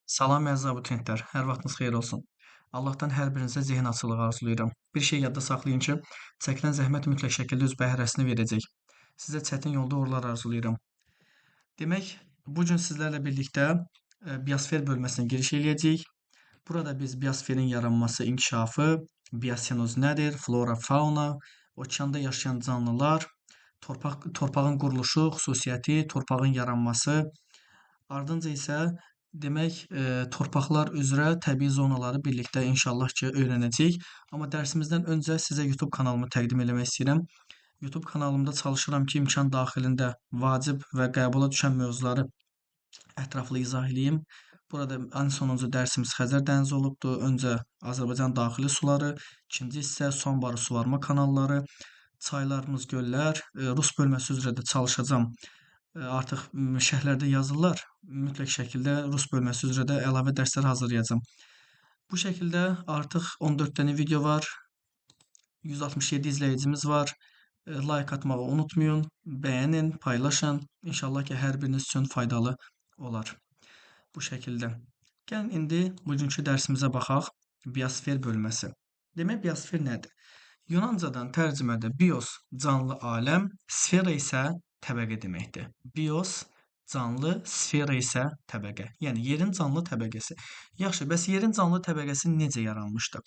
Salam əziz abituriyentlər, hər vaxtınız xeyir olsun. Allahdan hər birinizə zehin açılığı arzulayıram. Bir şey yadda saxlayın ki, çəkilən zəhmət mütləq şəkildə öz bəhrəsini verəcək. Sizə çətin yolda uğurlar arzulayıram. Demək, bu gün sizlərlə birlikdə biosfer bölməsinə giriş eləyəcəyik. Burada biz biosferin yaranması, inkişafı, biosenoz nədir, flora, fauna, okeanda yaşayan canlılar, torpağın quruluşu, xüsusiyyəti, torpağın yaranması, ardınca isə demək, torpaqlar üzrə təbii zonaları birlikdə inşallah ki, öyrənəcəyik. Amma dərsimizdən öncə sizə YouTube kanalımı təqdim eləmək istəyirəm. YouTube kanalımda çalışıram ki, imkan daxilində vacib və qəbula düşən mövzuları ətraflı izah eləyim. Burada ən sonuncu dərsimiz Xəzər dənizi olubdur. Öncə Azərbaycan daxili suları, ikinci hissə su anbarı suvarma kanalları, çaylarımız, göllər, rus bölməsi üzrə də çalışacağam. Artıq şərhlərdə yazırlar. Mütləq şəkildə rus bölməsi üzrə də əlavə dərslər hazırlayacağam. Bu şəkildə artıq 14 dənə video var. 167 izləyicimiz var. Like atmağı unutmayın, bəyənin, paylaşın. İnşallah ki, hər biriniz üçün faydalı olar. Bu şəkildə. Gəlin indi bugünkü dərsimizə baxaq. Biosfer bölməsi. Demək, biosfer nədir? Yunancadan tərcümədə bios canlı aləm, sfera isə təbəqə deməkdir. Bios canlı, sfera isə təbəqə. Yəni yerin canlı təbəqəsi. Yaxşı, bəs yerin canlı təbəqəsi necə yaranmışdı?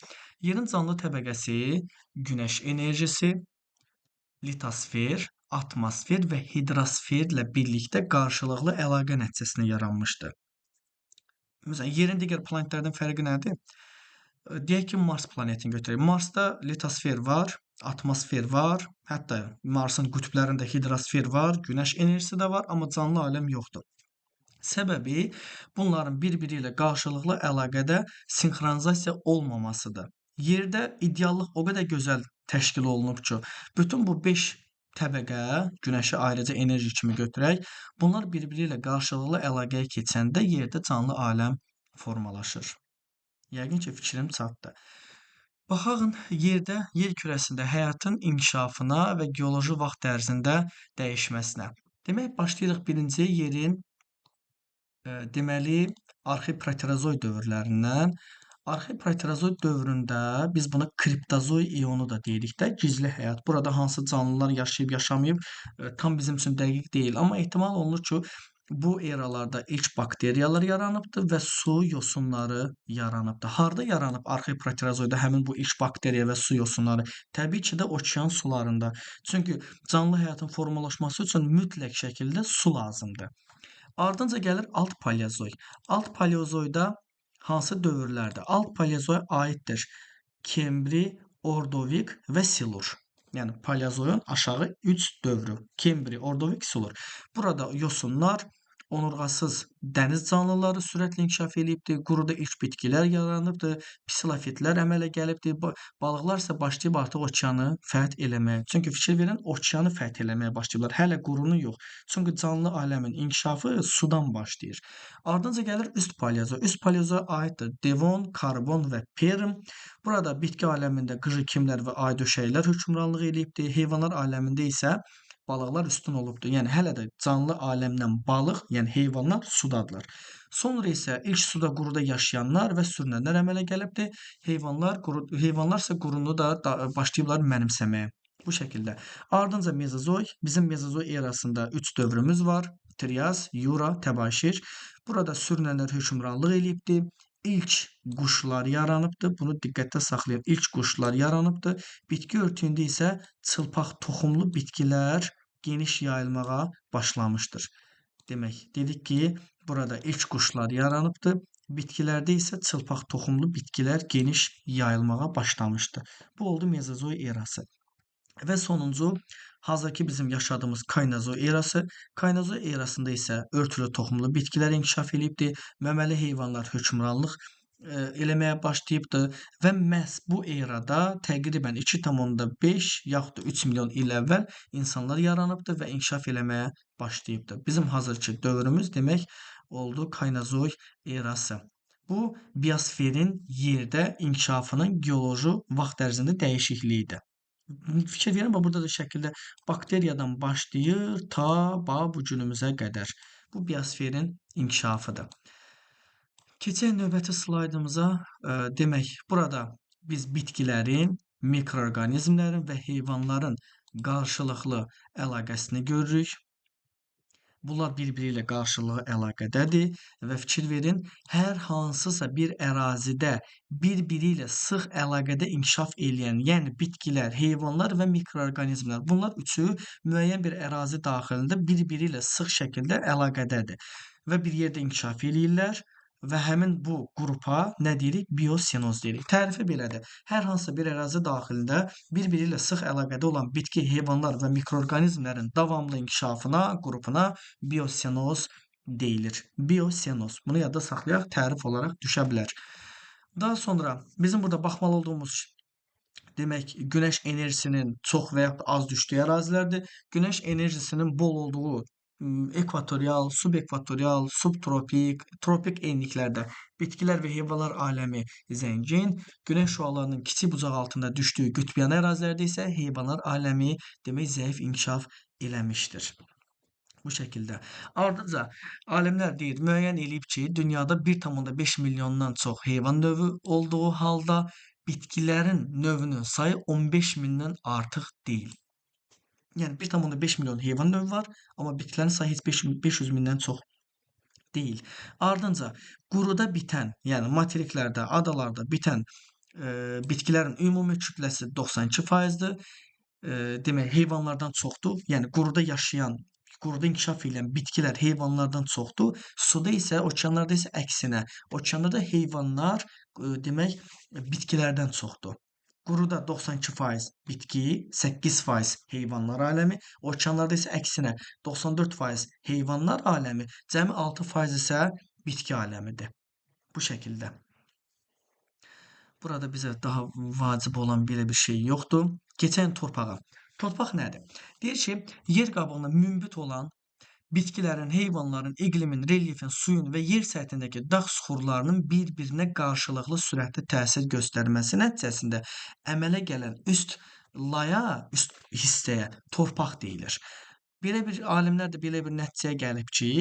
Yerin canlı təbəqəsi günəş enerjisi, litosfer, atmosfer və hidrosferlə birlikdə qarşılıqlı əlaqə nəticəsində yaranmışdı. Məsələn, yerin digər planetlərdən fərqi nədir? Deyək ki, Mars planetini götürək. Marsda litosfer var, atmosfer var, hətta Marsın qütblərində hidrosfer var, günəş enerjisi də var, amma canlı aləm yoxdur. Səbəbi bunların bir-biri ilə qarşılıqlı əlaqədə sinxronizasiya olmamasıdır. Yerdə ideallıq o qədər gözəl təşkil olunub ki, bütün bu 5 təbəqə, günəşi ayrıca enerji kimi götürək, bunlar bir-biri ilə qarşılıqlı əlaqəyə keçəndə yerdə canlı aləm formalaşır. Yəqin ki, fikrim çatdı. Baxın, yerdə, yer kürəsində həyatın inkişafına və geoloji vaxt ərzində dəyişməsinə. Demək, başlayırıq birinci yerin deməli, arxeproterozoid dövrlərindən. Arxeproterozoid dövründə biz buna kriptozoid ionu da deyirik də, gizli həyat. Burada hansı canlılar yaşayıb, yaşamayıb tam bizim üçün dəqiq deyil. Amma ehtimal olunur ki, bu eralarda ilk bakteriyalar yaranıbdır və su yosunları yaranıbdır. Harda yaranıb arxeproterozoiddə həmin bu ilk bakteriya və su yosunları? Təbii ki də okean sularında. Çünki canlı həyatın formalaşması üçün mütləq şəkildə su lazımdır. Ardınca gəlir alt paleozoid. Alt paleozoida hansı dövrlərdə? Alt paleozoya aiddir Kembri, Ordovik və Silur. Yəni paleozoyun aşağı 3 dövrü. Kembri, Ordovik, Silur. Burada yosunlar, onurğasız dəniz canlıları sürətlə inkişaf eləyibdir. Quruda ilk bitkilər yaranıbdır. Psilofitlər əmələ gəlibdir. Balıqlar isə başlayıb artıq okeanı fəth eləməyə. Çünki fikir verin, okeanı fəth eləməyə başlayıblar. Hələ qurunu yox. Çünki canlı aləmin inkişafı sudan başlayır. Ardınca gəlir üst paleozoy. Üst paleozoya aiddir Devon, Karbon və Perm. Burada bitki aləmində qıcıkimlər və ay döşəklər hökmranlıq eləyibdir. Heyvanlar aləmində isə balıqlar üstün olubdur. Yəni hələ də canlı aləmdən balıq, yəni heyvanlar sudadırlar. Sonra isə ilk suda quruda yaşayanlar və sürünənlər əmələ gəlibdir. Heyvanlar isə qurunu da başlayıblar mənimsəməyə. Bu şəkildə. Ardınca mezozoy. Bizim mezozoy erasında 3 dövrümüz var. Trias, Yura, Təbaşir. Burada sürünənlər hökmranlıq eləyibdir. İlk quşlar yaranıbdır. Bunu diqqətdə saxlayın. İlk quşlar yaranıbdır. Bitki örtüyündə isə çılpaq toxumlu bitkilər geniş yayılmağa başlamışdır. Demək, dedik ki, burada ilk quşlar yaranıbdır. Bitkilərdə isə çılpaq toxumlu bitkilər geniş yayılmağa başlamışdı. Bu oldu mezozoy erası. Və sonuncu, hazırki bizim yaşadığımız kaynozoy erası. Kaynozoy erasında isə örtülü toxumlu bitkilər inkişaf eləyibdir. Məməli heyvanlar hökmranlıq eləməyə başlayıbdır və məhz bu erada təqribən 2,5 yaxud da 3 milyon il əvvəl insanlar yaranıbdır və inkişaf eləməyə başlayıbdır. Bizim hazırki dövrümüz demək oldu kaynozoy erası. Bu biosferin yerdə inkişafının geoloji vaxt ərzində dəyişikliyidir. Fikir verin, burada da şəkildə bakteriyadan başlayır ta bu günümüzə qədər. Bu biosferin inkişafıdır. Keçək növbəti slaydımıza. Demək, burada biz bitkilərin, mikroorqanizmlərin və heyvanların qarşılıqlı əlaqəsini görürük. Bunlar bir-biri ilə qarşılıqlı əlaqədədir və fikir verin, hər hansısa bir ərazidə bir-biri ilə sıx əlaqədə inkişaf eləyən, yəni bitkilər, heyvanlar və mikroorqanizmlər, bunlar üçü müəyyən bir ərazi daxilində bir-biri ilə sıx şəkildə əlaqədədir və bir yerdə inkişaf eləyirlər və həmin bu qrupa nə deyirik? Biosenoz deyirik. Tərifi belədir. Hər hansı bir ərazi daxilində bir-biri ilə sıx əlaqədə olan bitki, heyvanlar və mikroorqanizmlərin davamlı inkişafına, qrupuna biosenoz deyilir. Biosenoz. Bunu yadda saxlayaq, tərif olaraq düşə bilər. Daha sonra bizim burada baxmalı olduğumuz demək, günəş enerjisinin çox və yaxud da az düşdüyü ərazilərdir. Günəş enerjisinin bol olduğu ekvatorial, subekvatorial, subtropik, tropik enliklərdə bitkilər və heyvanlar aləmi zəngin, günəş şüalarının kiçik bucaq altında düşdüyü qütbyanı ərazilərdə isə heyvanlar aləmi demək zəif inkişaf eləmişdir. Bu şəkildə. Ardınca alimlər deyir, müəyyən eləyib ki, dünyada 1,5 milyondan çox heyvan növü olduğu halda bitkilərin növünün sayı 15 mindən artıq deyil. Yəni 1,5 milyon heyvan növü var, amma bitkilərin sayı heç 500 mindən çox deyil. Ardınca quruda bitən, yəni materiklərdə, adalarda bitən bitkilərin ümumi kütləsi 92%-dir. Demək, heyvanlardan çoxdur. Yəni quruda yaşayan, quruda inkişaf edən bitkilər heyvanlardan çoxdur. Suda isə, okeanlarda isə əksinə. Okeanlarda heyvanlar demək bitkilərdən çoxdur. Quruda 92% bitki, 8% heyvanlar aləmi, okeanlarda isə əksinə 94% heyvanlar aləmi, cəmi 6% isə bitki aləmidir. Bu şəkildə. Burada bizə daha vacib olan belə bir şey yoxdur. Keçən torpağa. Torpaq nədir? Deyir ki, yer qabığına münbit olan bitkilərin, heyvanların, iqlimin, relyefin, suyun və yer səthindəki dağ süxurlarının bir-birinə qarşılıqlı sürətli təsir göstərməsi nəticəsində əmələ gələn üst laya, üst hissəyə torpaq deyilir. Belə bir alimlər də belə bir nəticəyə gəlib ki,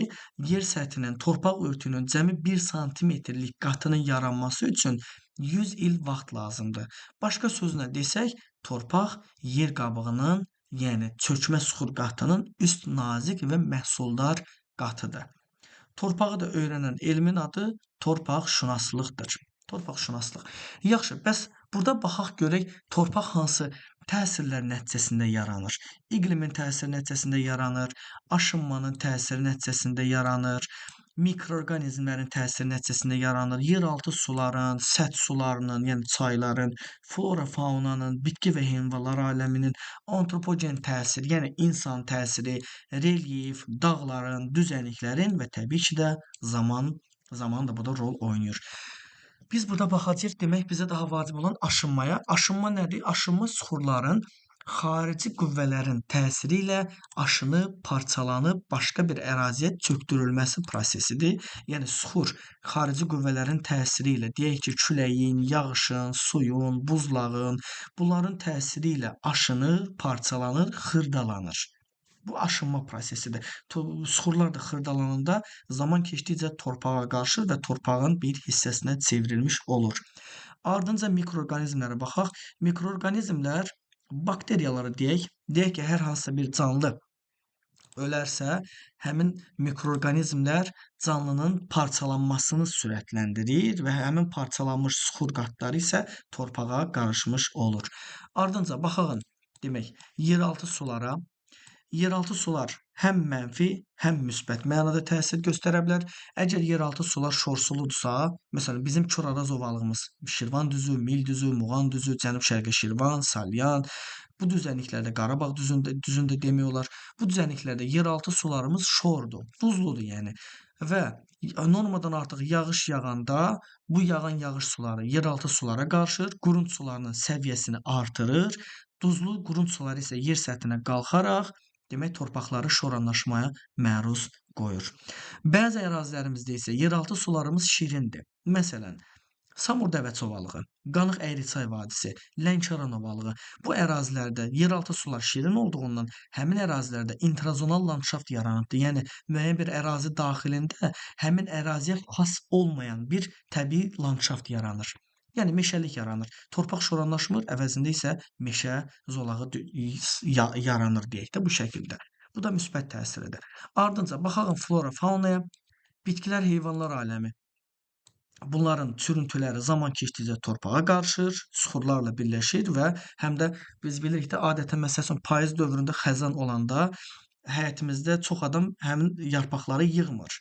yer səthinin torpaq örtüyünün cəmi 1 santimetrlik qatının yaranması üçün 100 il vaxt lazımdır. Başqa sözlə desək, torpaq yer qabığının, yəni çökmə süxur qatının üst nazik və məhsuldar qatıdır. Torpağı da öyrənən elmin adı torpaqşünaslıqdır. Torpaqşünaslıq. Yaxşı, bəs burada baxaq görək torpaq hansı təsirlər nəticəsində yaranır? İqlimin təsiri nəticəsində yaranır, aşınmanın təsiri nəticəsində yaranır, mikroorqanizmlərin təsiri nəticəsində yaranır, yeraltı suların, səth sularının, yəni çayların, flora, faunanın, bitki və heyvanlar aləminin, antropogen təsiri, yəni insan təsiri, relyef, dağların, düzənliklərin və təbii ki də zaman da burada rol oynayır. Biz burada baxacağıq, demək bizə daha vacib olan aşınmaya. Aşınma nədir? Aşınma süxurların xarici qüvvələrin təsiri ilə aşınıb, parçalanıb başqa bir əraziyə çökdürülməsi prosesidir. Yəni süxur xarici qüvvələrin təsiri ilə, deyək ki, küləyin, yağışın, suyun, buzlağın, bunların təsiri ilə aşınır, parçalanır, xırdalanır. Bu aşınma prosesidir. Süxurlar da xırdalananda zaman keçdikcə torpağa qarışır və torpağın bir hissəsinə çevrilmiş olur. Ardınca mikroorqanizmlərə baxaq. Mikroorqanizmlər bakteriyaları deyək ki, hər hansısa bir canlı ölərsə, həmin mikroorqanizmlər canlının parçalanmasını sürətləndirir və həmin parçalanmış süxur qatları isə torpağa qarışmış olur. Ardınca baxağın, demək, yeraltı sulara. Yeraltı sular həm mənfi, həm müsbət mənada təsir göstərə bilər. Əgər yeraltı sular şorsuludursa, məsələn, bizim Kür-Araz ovalığımız, Şirvan düzü, Mil düzü, Muğan düzü, Cənub-Şərqi Şirvan, Salyan, bu düzənliklərdə, Qarabağ düzündə demək olar, bu düzənliklərdə yeraltı sularımız şordur, duzludur yəni. Və normadan artıq yağış yağanda bu yağan yağış suları yeraltı sulara qarışır, qurut sularının səviyyəsini artırır, duzlu qurut suları isə yer səthinə qalxaraq demək, torpaqları şoranlaşmaya məruz qoyur. Bəzi ərazilərimizdə isə yeraltı sularımız şirindir. Məsələn, Samur dəvəçi ovalığı, Qanıq Əyriçay vadisi, Lənkəran ovalığı. Bu ərazilərdə yeraltı sular şirin olduğundan həmin ərazilərdə intrazonal landşaft yaranıbdır. Yəni müəyyən bir ərazi daxilində həmin əraziyə xas olmayan bir təbii landşaft yaranır. Yəni meşəlik yaranır. Torpaq şoranlaşmır, əvəzində isə meşə zolağı yaranır deyək də bu şəkildə. Bu da müsbət təsiridir. Ardınca baxaq flora, faunaya. Bitkilər, heyvanlar aləmi. Bunların çürüntüləri zaman keçdikcə torpağa qarışır, suxurlarla birləşir və həm də biz bilirik də adətən məsəl üçün payız dövründə xəzan olanda həyətimizdə çox adam həmin yarpaqları yığmır.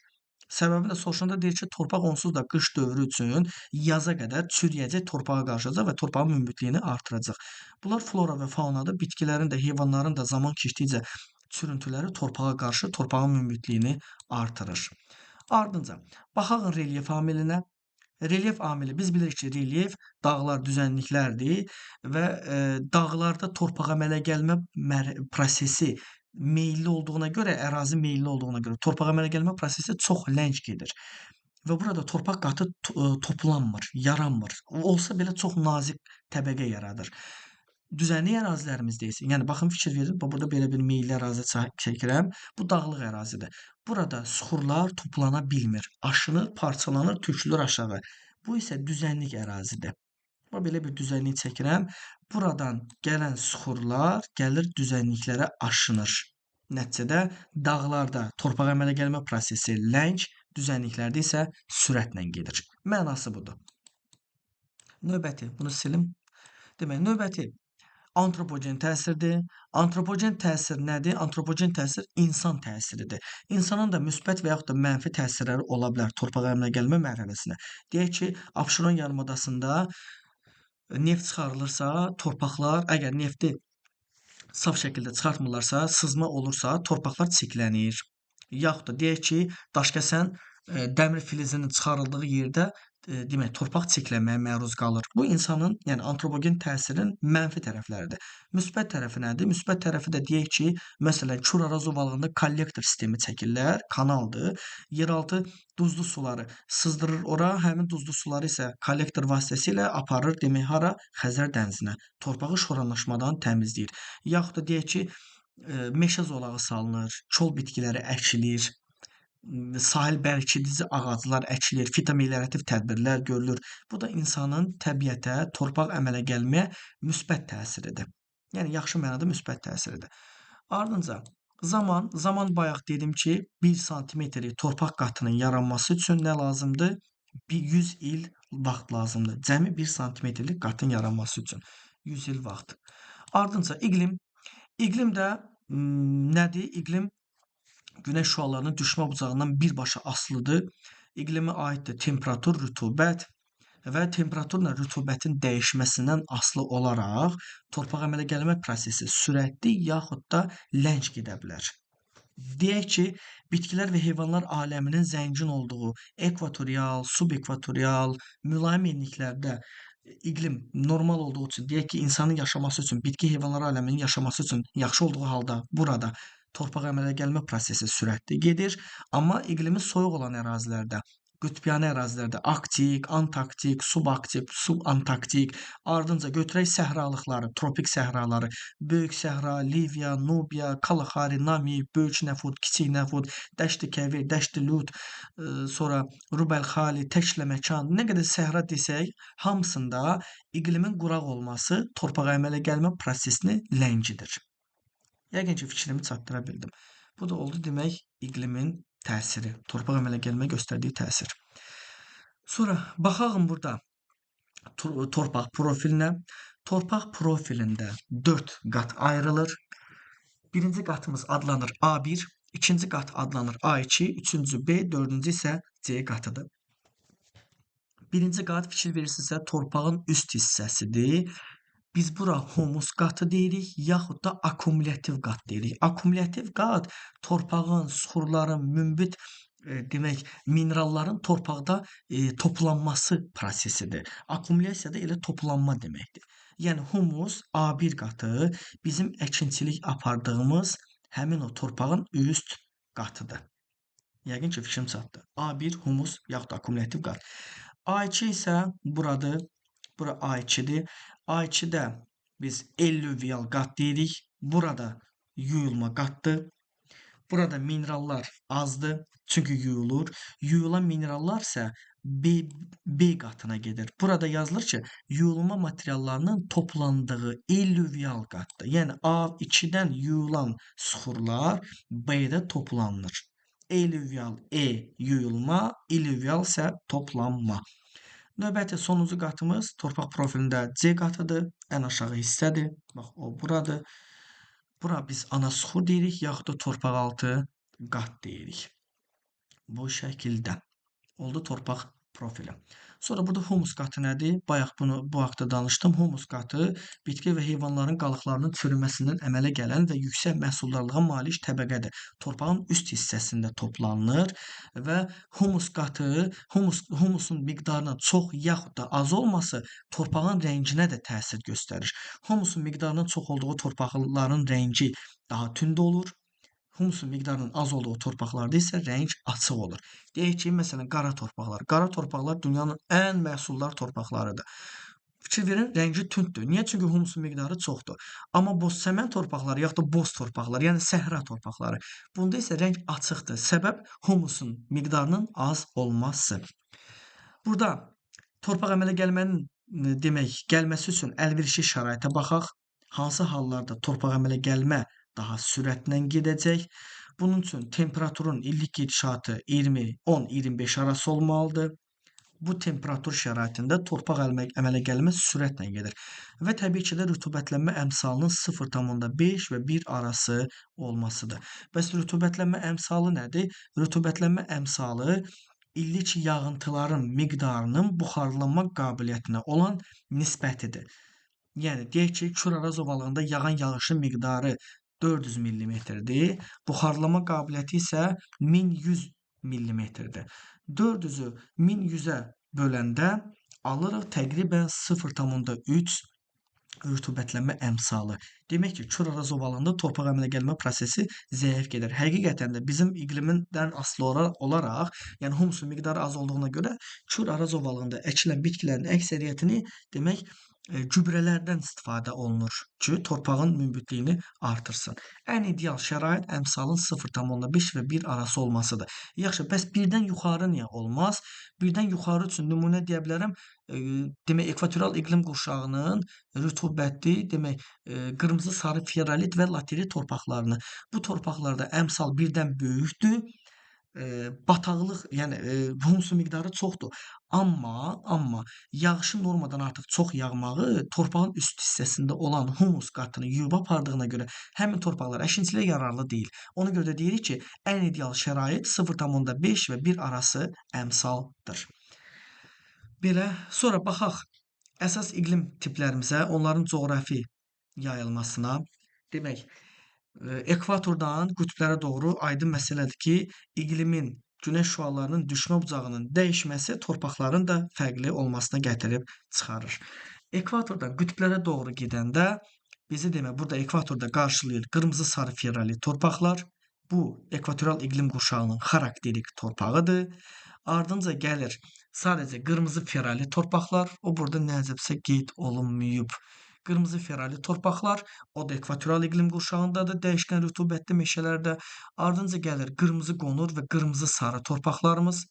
Səbəbini də soruşanda deyir ki, torpaq onsuz da qış dövrü üçün yaza qədər çürüyəcək, torpağa qarışacaq və torpağın münbitliyini artıracaq. Bunlar flora və faunadır. Bitkilərin də, heyvanların da zaman keçdikcə çürüntüləri torpağa qarışır, torpağın münbitliyini artırır. Ardınca baxaq relyef amilinə. Relyef amili biz bilirik ki, relyef dağlar düzənliklərdir və dağlarda torpağa əmələ gəlmə prosesi meyilli olduğuna görə, ərazi meyilli olduğuna görə torpağa əmələ gəlmə prosesi çox ləng gedir. Və burada torpaq qatı toplanmır, yaranmır. Olsa belə çox nazik təbəqə yaradır. Düzənlik ərazilərimizdə isə, yəni baxın fikir verin, burada belə bir meyilli ərazi çəkirəm. Bu dağlıq ərazidir. Burada suxurlar toplana bilmir. Aşınır, parçalanır, tökülür aşağı. Bu isə düzənlik ərazidir. Və belə bir düzənlik çəkirəm. Buradan gələn suxurlar gəlir düzənliklərə aşınır. Nəticədə dağlarda torpağa əmələ gəlmə prosesi ləng, düzənliklərdə isə sürətlə gedir. Mənası budur. Növbəti, bunu silim. Demək, növbəti antropogen təsirdir. Antropogen təsir nədir? Antropogen təsir insan təsiridir. İnsanın da müsbət və yaxud da mənfi təsirləri ola bilər torpağa əmələ gəlmə mərhələsinə. Deyək ki, Abşeron yarımadasında neft çıxarılırsa, torpaqlar, əgər nefti saf şəkildə çıxartmırlarsa, sızma olursa, torpaqlar çirklənir. Yaxud da deyək ki, Daşkəsən dəmir filizinin çıxarıldığı yerdə demək, torpaq çirklənməyə məruz qalır. Bu insanın, yəni antropogen təsirin mənfi tərəfləridir. Müsbət tərəfi nədir? Müsbət tərəfi də deyək ki, məsələn, Kür-Araz ovalığında kollektor sistemi çəkirlər, kanaldır. Yeraltı duzlu suları sızdırır ora, həmin duzlu suları isə kollektor vasitəsilə aparır, demək, hara? Xəzər dənizinə. Torpağı şoranlaşmadan təmizləyir. Yaxud da deyək ki, meşə zolağı salınır, kol bitkiləri əkilir, sahil bərkidici ağaclar əkilir, fitomeliorativ tədbirlər görülür. Bu da insanın təbiətə, torpaq əmələ gəlməyə müsbət təsiridir. Yəni yaxşı mənada müsbət təsiridir. Ardınca zaman bayaq dedim ki, 1 santimetr torpaq qatının yaranması üçün nə lazımdır? 100 il vaxt lazımdır. Cəmi 1 santimetrlik qatın yaranması üçün 100 il vaxt. Ardınca iqlim. İqlim də nədir? İqlim günəş şüalarının düşmə bucağından birbaşa asılıdır. İqlimə aiddir temperatur, rütubət və temperaturla rütubətin dəyişməsindən asılı olaraq torpağa əmələ gəlmə prosesi sürətli yaxud da ləng gedə bilər. Deyək ki, bitkilər və heyvanlar aləminin zəngin olduğu ekvatorial, subekvatorial, mülayim enliklərdə iqlim normal olduğu üçün, deyək ki, insanın yaşaması üçün, bitki heyvanlar aləminin yaşaması üçün yaxşı olduğu halda burada torpağa əmələ gəlmə prosesi sürətli gedir, amma iqlimi soyuq olan ərazilərdə, qütbyanı ərazilərdə arktik, antarktik, subarktik, subantarktik, ardınca götürək səhralıqları, tropik səhraları, Böyük Səhra, Liviya, Nubiya, Kalahari, Nami, Böyük Nəfud, Kiçik Nəfud, Dəşti Kəvir, Dəşti Lut, sonra Rubəlxali, Təklə Məkan, nə qədər səhra desək, hamısında iqlimin quraq olması torpağa əmələ gəlmə prosesini ləngidir. Yəqin ki, fikrimi çatdıra bildim. Bu da oldu demək iqlimin təsiri, torpaq əmələ gəlmə göstərdiyi təsir. Sonra baxaq burada torpaq profilinə. Torpaq profilində 4 qat ayrılır. Birinci qatımız adlanır A1, ikinci qat adlanır A2, üçüncü B, dördüncü isə C qatıdır. Birinci qat fikir verirsinizsə torpağın üst hissəsidir. Biz bura humus qatı deyirik, yaxud da akkumulyativ qat deyirik. Akkumulyativ qat torpağın, suxurların, münbit demək, mineralların torpaqda toplanması prosesidir. Akkumulyasiya da elə toplanma deməkdir. Yəni humus A1 qatı bizim əkinçilik apardığımız həmin o torpağın üst qatıdır. Yəqin ki, fikrim çatdı. A1 humus yaxud da akkumulyativ qat. A2 isə buradır. Bura A2-dir. A2-də biz ellüvial qat deyirik. Burada yuyulma qatdır. Burada minerallar azdır, çünki yuyulur. Yuyulan minerallar isə B qatına gedir. Burada yazılır ki, yuyulma materiallarının toplandığı illüvial qatdır. Yəni A2-dən yuyulan suxurlar B-də toplanır. Illüvial yuyulma, illüvial isə toplanma. Növbəti sonuncu qatımız torpaq profilində C qatıdır. Ən aşağı hissədir. Bax, o buradır. Bura biz ana suxur deyirik, yaxud da torpaqaltı qat deyirik. Bu şəkildə oldu torpaq profili. Sonra burada humus qatı nədir? Bayaq bu haqda danışdım. Humus qatı bitki və heyvanların qalıqlarının çürüməsindən əmələ gələn və yüksək məhsuldarlığa malik təbəqədir. Torpağın üst hissəsində toplanılır və humus qatı, humusun miqdarının çox yaxud da az olması torpağın rənginə də təsir göstərir. Humusun miqdarının çox olduğu torpaqların rəngi daha tünd olur. Humusun miqdarının az olduğu torpaqlarda isə rəng açıq olur. Deyək ki, məsələn, qara torpaqlar. Qara torpaqlar dünyanın ən məhsuldar torpaqlarıdır. Fikir verin, rəngi tündür. Niyə? Çünki humusun miqdarı çoxdur. Amma bozsəmən torpaqları, yaxud da boz torpaqlar, yəni səhra torpaqları. Bunda isə rəng açıqdır. Səbəb humusun miqdarının az olması. Burada torpaq əmələ gəlmənin gəlməsi üçün əlverişli şəraitə baxaq. Hansı hallarda torpaq əmələ gəlmə daha sürətlə gedəcək? Bunun üçün temperaturun illik gedişatı 10-25 arası olmalıdır. Bu temperatur şəraitində torpaq əmələ gəlmə sürətlə gedir. Və təbii ki də rütubətlənmə əmsalının 0,5 və 1 arası olmasıdır. Bəs rütubətlənmə əmsalı nədir? Rütubətlənmə əmsalı illik yağıntıların miqdarının buxarlanma qabiliyyətinə olan nisbətidir. Yəni, deyək ki, Kür-Araz ovalığında yağan yağışın miqdarı 400 mm-dir. Buxarlama qabiliyyəti isə 1100 mm-dir. 400-ü 1100-ə böləndə alırıq təqribən 0,3 rütubətlənmə əmsalı. Demək ki, Kür-Araz ovalığında torpaq əmələ gəlmə prosesi zəif gedir. Həqiqətən də bizim iqlimindən asılı olaraq, yəni humusun miqdarı az olduğuna görə Kür-Araz ovalığında əkilən bitkilərin əksəriyyətini demək gübrələrdən istifadə olunur ki, torpağın münbitliyini artırsın. Ən ideal şərait əmsalın 0,5 və 1 arası olmasıdır. Yaxşı, bəs birdən yuxarı niyə olmaz? Birdən yuxarı üçün nümunə deyə bilərəm. Demək, ekvatorial iqlim qurşağının rütubəti, demək, qırmızı, sarı feolit və laterit torpaqlarını. Bu torpaqlarda əmsal birdən böyükdür. Bataqlıq, yəni humusun miqdarı çoxdur. Amma yağışın normadan artıq çox yağmağı torpağın üst hissəsində olan humus qatını yuyub apardığına görə həmin torpaqlar əkinçiliyə yararlı deyil. Ona görə də deyirik ki, ən ideal şərait 0,5 və 1 arası əmsaldır. Belə, sonra baxaq əsas iqlim tiplərimizə, onların coğrafi yayılmasına. Demək, ekvatordan qütblərə doğru aydın məsələdir ki, iqlimin günəş şüalarının düşmə bucağının dəyişməsi torpaqların da fərqli olmasına gətirib çıxarır. Ekvatordan qütblərə doğru gedəndə bizi burada ekvatorda qarşılayır qırmızı, sarı feolit torpaqlar. Bu ekvatorial iqlim qurşağının xarakterik torpağıdır. Ardınca gəlir sadəcə qırmızı feolit torpaqlar. O burada nəzəbsə qeyd olunmayıb. Qırmızı feolit torpaqlar, o da ekvatorial iqlim qurşağındadır, dəyişkən rütubətli meşələrdə. Ardınca gəlir qırmızı qonur və qırmızı sarı torpaqlarımız.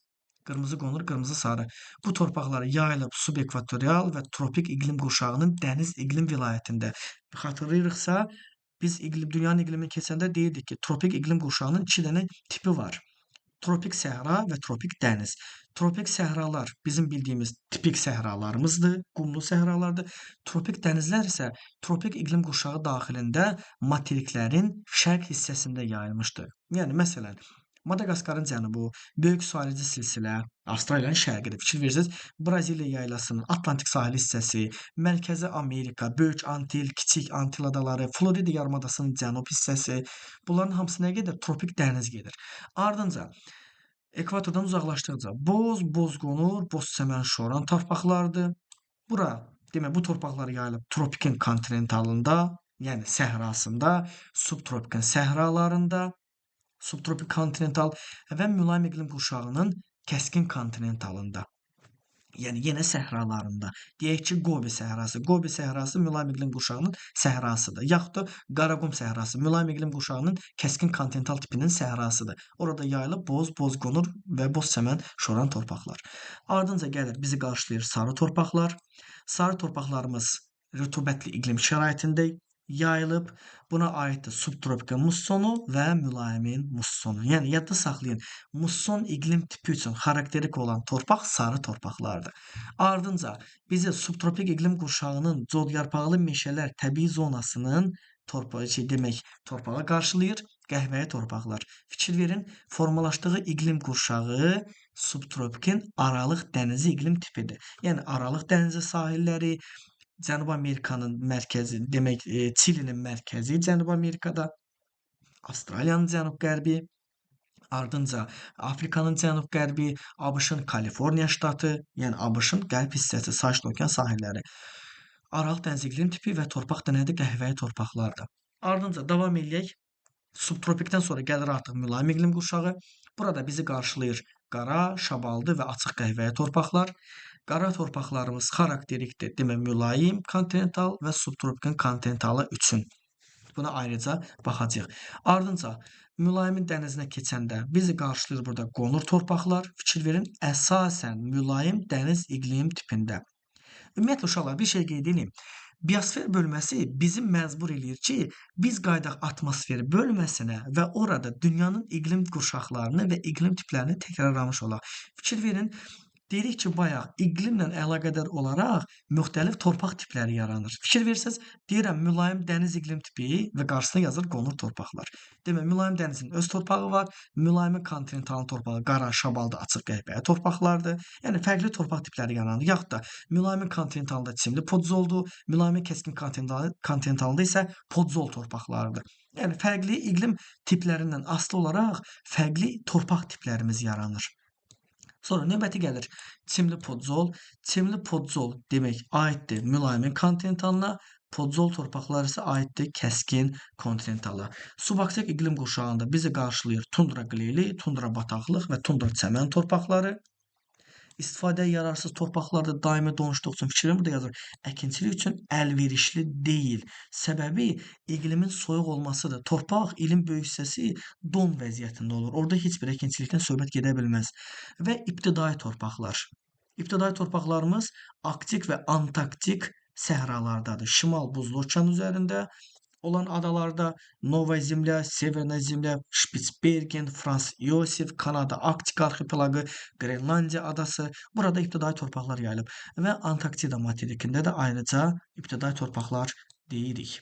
Qırmızı qonur, qırmızı sarı. Bu torpaqlar yayılıb subekvatorial və tropik iqlim qurşağının dəniz iqlim vilayətində. Xatırlayırıqsa, biz dünyanın iqlimini keçəndə deyirdik ki, tropik iqlim qurşağının 2 dənə tipi var. Tropik səhra və tropik dəniz. Tropik səhralar bizim bildiyimiz tipik səhralarımızdır, qumlu səhralardır. Tropik dənizlər isə tropik iqlim qurşağı daxilində materiklərin şərq hissəsində yayılmışdır. Yəni, məsələn, Madaqaskarın cənubu, Böyük Sualici silsilə, Avstraliyanın şərqidir. Fikir verirsiniz, Braziliya yaylasının Atlantik sahil hissəsi, Mərkəzi Amerika, Böyük Antil, Kiçik Antil adaları, Florida yarımadasının cənub hissəsi, bunların hamısı nə gedir? Tropik dəniz gedir. Ardınca ekvatordan uzaqlaşdıqca boz qonur, boz səmən şoran torpaqlardır. Bura, demək, bu torpaqlar yayılıb tropikin kontinentalında, yəni səhrasında, subtropikin səhralarında, subtropik kontinental və mülayim iqlim qurşağının kəskin kontinentalında Yəni yenə səhralarında. Deyək ki, Qobi səhrası. Qobi səhrası mülayim iqlim qurşağının səhrasıdır. Yaxud da Qaraqum səhrası mülayim iqlim qurşağının kəskin kontinental tipinin səhrasıdır. Orada yayılıb boz, bozqonur və boz çəmən şoran torpaqlar. Ardınca gəlir bizi qarşılayır sarı torpaqlar. Sarı torpaqlarımız rütubətli iqlim şəraitində yayılıb. Buna aiddir subtropika mussonu və mülayimin mussonu. Yəni yadda saxlayın, musson iqlim tipi üçün xarakterik olan torpaq sarı torpaqlardır. Ardınca bizi subtropik iqlim qurşağının codyarpaqlı meşələr təbii zonasının torpağı qarşılayır, qəhvəyi torpaqlar. Fikir verin, formalaşdığı iqlim qurşağı subtropikin Aralıq dənizi iqlim tipidir. Yəni Aralıq dənizi sahilləri, Cənubi Amerikanın mərkəzi, Çilinin mərkəzi Cənubi Amerikada, Avstraliyanın cənub-qərbi, ardınca Afrikanın cənub-qərbi, ABŞ-ın Kaliforniya ştatı, yəni ABŞ-ın qərb hissəsi, Sakit Okean sahilləri. Aralıq dənizi iqlim tipi və torpaq da nədir? Qəhvəyi torpaqlardır. Ardınca davam eləyək. Subtropikdən sonra gəlir artıq mülayim iqlim qurşağı. Burada bizi qarşılayır qara, şabaldı və açıq qəhvəyi torpaqlar. Qara torpaqlarımız xarakterikdir. Demək, mülayim kontinental və subtropikin kontinentalı üçün. Buna ayrıca baxacağıq. Ardınca mülayimin dənizinə keçəndə bizi qarşılayır burada qonur torpaqlar. Fikir verin, əsasən mülayim dəniz iqlim tipində. Ümumiyyətlə uşaqlar, bir şey qeyd edeyim. Biosfer bölməsi bizi məcbur eləyir ki, biz qaydaq atmosfer bölməsinə və orada dünyanın iqlim qurşaqlarını və iqlim tiplərini təkrarlamış olaq. Fikir verin, deyirik ki, bayaq iqlimlə əlaqədar olaraq müxtəlif torpaq tipləri yaranır. Fikir versəz, deyirəm mülayim dəniz iqlim tipi və qarşısına yazır qonur torpaqlar. Demək, mülayim dənizin öz torpağı var, mülayimin kontinentalın torpağı qara, şabaldı, açıq qəhvəyi torpaqlardır. Yəni fərqli torpaq tipləri yaranır. Yaxud da mülayimin kontinentalında çimli podzoldur, mülayimin kəskin kontinentalında isə podzol torpaqlardır. Yəni fərqli iqlim tiplərindən asılı olaraq fərqli torpaq tiplərimiz yaranır. Sonra növbəti gəlir çimli podzol. Çimli podzol demək aiddir mülayimin kontinentalına, podzol torpaqlar isə aiddir kəskin kontinentala. Subaksik iqlim qurşağında bizi qarşılayır tundra qleyli, tundra bataqlıq və tundra çəmən torpaqları. İstifadəyə yararsız torpaqlarda daimi donuşduq üçün fikrim burada yazır. Əkinçilik üçün əlverişli deyil. Səbəbi iqlimin soyuq olmasıdır. Torpaq ilin böyük hissəsi don vəziyyətində olur. Orada heç bir əkinçilikdən söhbət gedə bilməz. Və ibtidai torpaqlar. İbtidai torpaqlarımız arktik və antarktik səhralardadır. Şimal buzlu okean üzərində olan adalarda Nova Zemlya, Severna Zemlya, Spitsbergen, Frans Yosef, Kanada Arktik arxipelaqı, Qrenlandiya adası. Burada ibtidai torpaqlar yayılıb və Antarktida materikində də ayrıca ibtidai torpaqlar deyirik.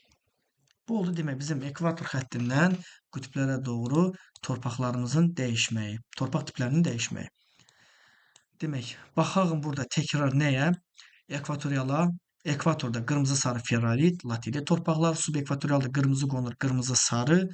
Bu oldu demək bizim ekvator xəttindən qütblərə doğru torpaqlarımızın dəyişməyi, torpaq tiplərinin dəyişməyi. Demək, baxaq burada təkrar nəyə? Ekvatoriala. Ekvatorda qırmızı sarı ferrolit, latilit torpaqlar, subekvatorialda qırmızı qonur, qırmızı sarı,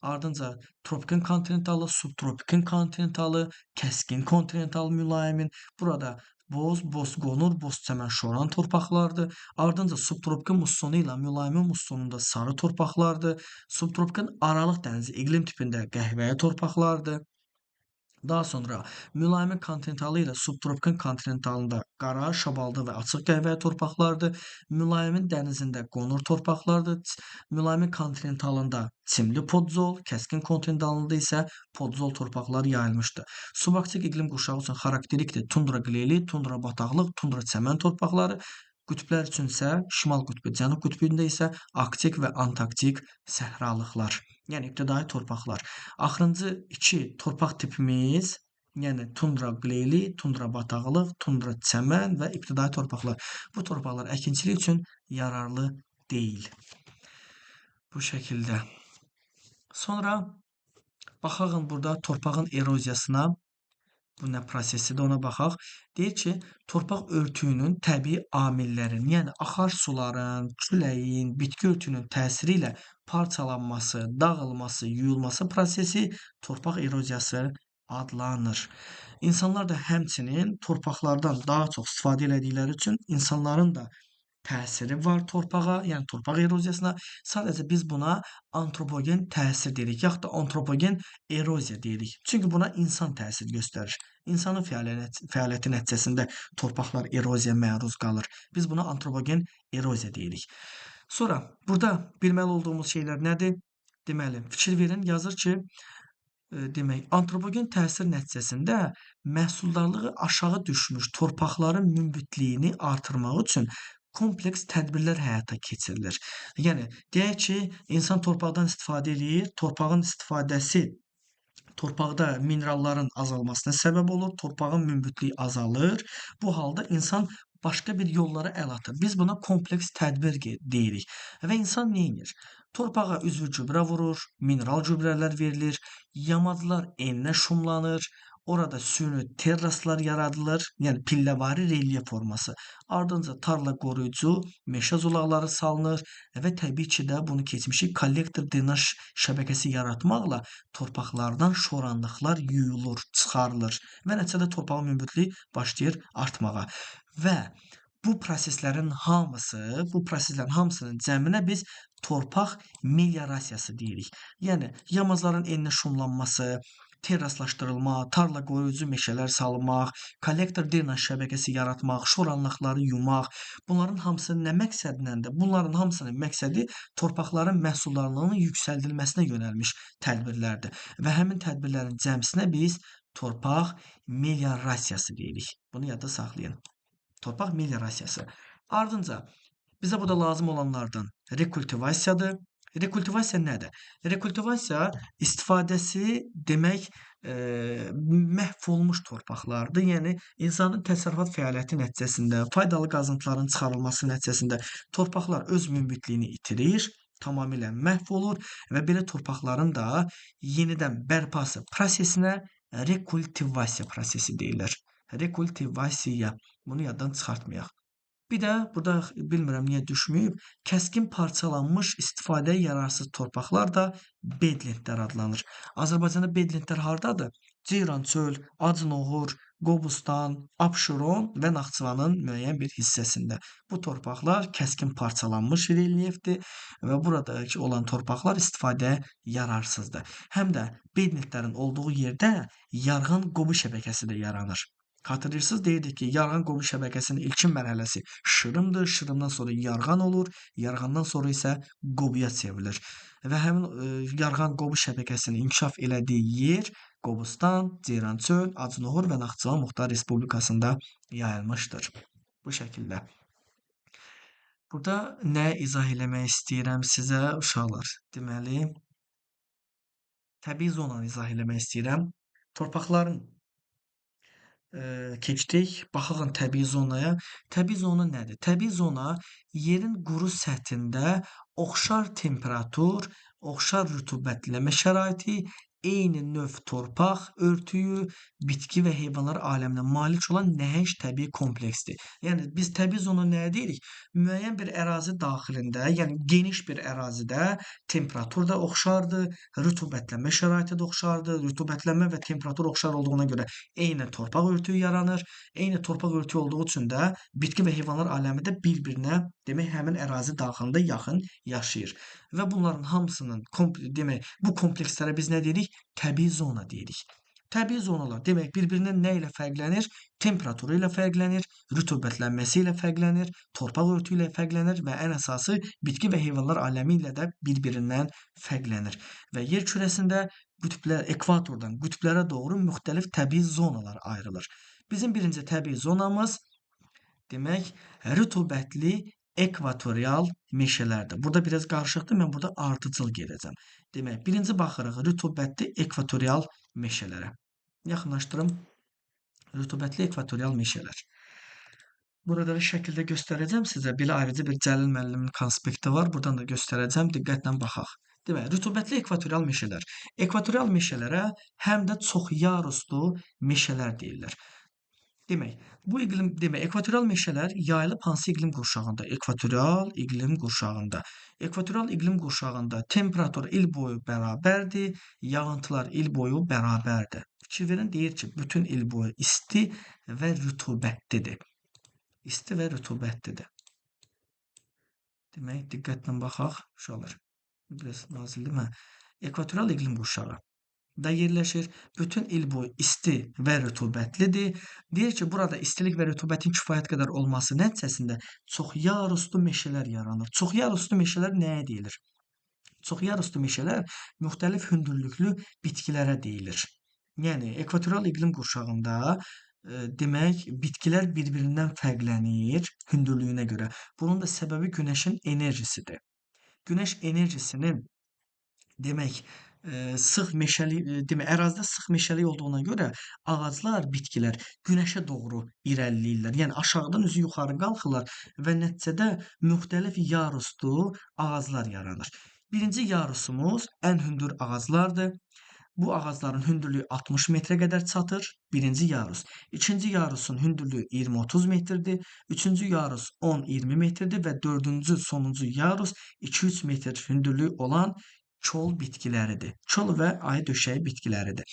ardınca tropikin kontinentalı, subtropikin kontinentalı, kəskin kontinental mülayimin, burada boz, bozqonur, boz çəmən şoran torpaqlardır. Ardınca subtropikin mussonu ilə mülayimin mussonunda sarı torpaqlardır. Subtropikin Aralıq dənizi iqlim tipində qəhvəyi torpaqlardır. Daha sonra mülayimin kontinentalı ilə subtropikin kontinentalında qara, şabaldı və açıq qəhvəyi torpaqlardır. Mülayimin dənizində qonur torpaqlardır. Mülayimin kontinentalında çimli podzol, kəskin kontinentalında isə podzol torpaqlar yayılmışdır. Subaksik iqlim qurşağı üçün xarakterikdir tundra qleyli, tundra bataqlıq, tundra çəmən torpaqları. Qütblər üçün isə şimal qütbü, cənub qütbündə isə arktik və antarktik səhralıqlar. Yəni ibtidai torpaqlar. Axırıncı iki torpaq tipimiz, yəni tundra qleyli, tundra bataqlıq, tundra çəmən və ibtidai torpaqlar. Bu torpaqlar əkinçilik üçün yararlı deyil. Bu şəkildə. Sonra baxağın burada torpağın eroziyasına. Bu nə prosesidir, ona baxaq. Deyir ki, torpaq örtüyünün təbii amillərin, yəni axar suların, küləyin, bitki örtüyünün təsiri ilə parçalanması, dağılması, yuyulması prosesi torpaq eroziyası adlanır. İnsanlar da həmçinin torpaqlardan daha çox istifadə elədikləri üçün insanların da təsiri var torpağa, yəni torpaq eroziyasına. Sadəcə biz buna antropogen təsir deyirik, yaxud da antropogen eroziya deyirik. Çünki buna insan təsir göstərir. İnsanın fəaliyyəti nəticəsində torpaqlar eroziyaya məruz qalır. Biz buna antropogen eroziya deyirik. Sonra burada bilməli olduğumuz şeylər nədir? Deməli, fikir verin, yazır ki, demək, antropogen təsir nəticəsində məhsuldarlığı aşağı düşmüş torpaqların münbitliyini artırmaq üçün kompleks tədbirlər həyata keçirilir. Yəni, deyək ki, insan torpaqdan istifadə eləyir, torpağın istifadəsi torpaqda mineralların azalmasına səbəb olur, torpağın münbütlüyü azalır. Bu halda insan başqa bir yollara əl atır. Biz buna kompleks tədbir deyirik. Və insan neynir? Torpağa üzvü gübrə vurur, mineral gübrələr verilir, yamaclar eninə şumlanır, orada süni terraslar yaradılır, yəni pilləvari relyef forması. Ardınca tarla qoruyucu, meşə zolaqları salınır və təbii ki də bunu keçmişik kollektor drenaj şəbəkəsi yaratmaqla torpaqlardan şoranlıqlar yuyulur, çıxarılır və nəticədə torpağın münbitliyi başlayır artmağa. Və bu proseslərin hamısının cəminə biz torpaq meliorasiyası deyirik. Yəni yamacların eninə şumlanması, terraslaşdırılma, tarla qoruyucu meşələr salmaq, kollektor drenaj şəbəkəsi yaratmaq, şoranlıqları yumaq. Bunların hamısı nə məqsədləndir? Bunların hamısının məqsədi torpaqların məhsuldarlığının yüksəldilməsinə yönəlmiş tədbirlərdir. Və həmin tədbirlərin cəmsinə biz torpaq meliorasiyası deyirik. Bunu yadda saxlayın. Torpaq meliorasiyası. Ardınca bizə burada lazım olanlardan rekultivasiyadır. Rekultivasiya nədir? Rekultivasiya istifadəsi demək məhv olmuş torpaqlardır. Yəni insanın təsərrüfat fəaliyyəti nəticəsində, faydalı qazıntıların çıxarılması nəticəsində torpaqlar öz münbitliyini itirir, tamamilə məhv olur və belə torpaqların da yenidən bərpası prosesinə rekultivasiya prosesi deyilir. Rekultivasiya. Bunu yaddan çıxartmayaq. Bir də burada bilmirəm niyə düşməyib, kəskin parçalanmış istifadəyə yararsız torpaqlar da bedlentlər adlanır. Azərbaycanda bedlentlər hardadır? Ceyran çöl, Acınoğur, Qobustan, Abşeron və Naxçıvanın müəyyən bir hissəsində. Bu torpaqlar kəskin parçalanmış relyefdir və buradakı olan torpaqlar istifadəyə yararsızdır. Həm də bedlentlərin olduğu yerdə yarğan qobu şəbəkəsi də yaranır. Xatırlayırsınız, deyirdik ki, yarğan qobu şəbəkəsinin ilkin mərhələsi şırımdır, şırımdan sonra yarğan olur, yarğandan sonra isə qobuya çevrilir. Və həmin yarğan qobu şəbəkəsinin inkişaf elədiyi yer Qobustan, Ceyrançöl, Acınoğur və Naxçıvan Muxtar Respublikasında yayılmışdır. Bu şəkildə. Burada nə izah eləmək istəyirəm sizə uşaqlar? Deməli, təbii zonanı izah eləmək istəyirəm. Torpaqların keçdik. Baxın təbii zonaya. Təbii zona nədir? Təbii zona yerin quru səthində oxşar temperatur, oxşar rütubətləmə şəraiti, eyni növ torpaq örtüyü, bitki və heyvanlar aləminə malik olan nəhəng təbii kompleksdir. Yəni biz təbii zona nəyə deyirik? Müəyyən bir ərazi daxilində, yəni geniş bir ərazidə temperatur da oxşardır, rütubətləmə şəraiti də oxşardır. Rütubətləmə və temperatur oxşar olduğuna görə eyni torpaq örtüyü yaranır. Eyni torpaq örtüyü olduğu üçün də bitki və heyvanlar aləmi də bir-birinə demək həmin ərazi daxilində yaxın yaşayır. Və bunların hamısının demək bu komplekslərə biz nə deyirik? Təbii zona deyirik. Təbii zonalar demək bir-birindən nə ilə fərqlənir? Temperaturu ilə fərqlənir, rütubətlənməsi ilə fərqlənir, torpaq örtüyü ilə fərqlənir və ən əsası bitki və heyvanlar aləmi ilə də bir-birindən fərqlənir. Və yer kürəsində ekvatordan qütblərə doğru müxtəlif təbii zonalar ayrılır. Bizim birinci təbii zonamız demək rütubətli ekvatorial meşələrdir. Burada biraz qarışıqdır. Mən burada ardıcıl gedəcəm. Demək, birinci baxırıq rütubətli ekvatorial meşələrə. Yaxınlaşdırım. Rütubətli ekvatorial meşələr. Burada da şəkildə göstərəcəm sizə. Belə ayrıca bir Cəlil müəllimin konspekti var. Buradan da göstərəcəm. Diqqətlə baxaq. Demək, rütubətli ekvatorial meşələr. Ekvatorial meşələrə həm də çoxyaruslu meşələr deyirlər. Demək, bu iqlim ekvatorial meşələr yayılıb hansı iqlim qurşağında? Ekvatorial iqlim qurşağında. Ekvatorial iqlim qurşağında temperatur il boyu bərabərdir, yağıntılar il boyu bərabərdir. Fikir verin, deyir ki, bütün il boyu isti və rütubətlidir. İsti və rütubətlidir. Demək, diqqətlə baxaq. Uşaqlar, biraz nazildir. Ekvatorial iqlim qurşağı da yerləşir. Bütün il boyu isti və rütubətlidir. Deyir ki, burada istilik və rütubətin kifayət qədər olması nəticəsində çoxyaruslu meşələr yaranır. Çoxyaruslu meşələr nəyə deyilir? Çoxyaruslu meşələr müxtəlif hündürlüklü bitkilərə deyilir. Yəni ekvatorial iqlim qurşağında demək, bitkilər bir-birindən fərqlənir hündürlüyünə görə. Bunun da səbəbi günəşin enerjisidir. Günəş enerjisini demək, sıx meşəli, demək, ərazidə sıx meşəlik olduğuna görə ağaclar, bitkilər günəşə doğru irəliləyirlər. Yəni aşağıdan üzü yuxarı qalxırlar və nəticədə müxtəlif yaruslu ağaclar yaranır. Birinci yarusumuz ən hündür ağaclardır. Bu ağacların hündürlüyü 60 metrə qədər çatır. Birinci yarus. İkinci yarusun hündürlüyü 20-30 metrdir. Üçüncü yarus 10-20 metrdir və dördüncü, sonuncu yarus 2-3 metr hündürlüyü olan kol bitkiləridir. Kol və ay döşəyi bitkiləridir.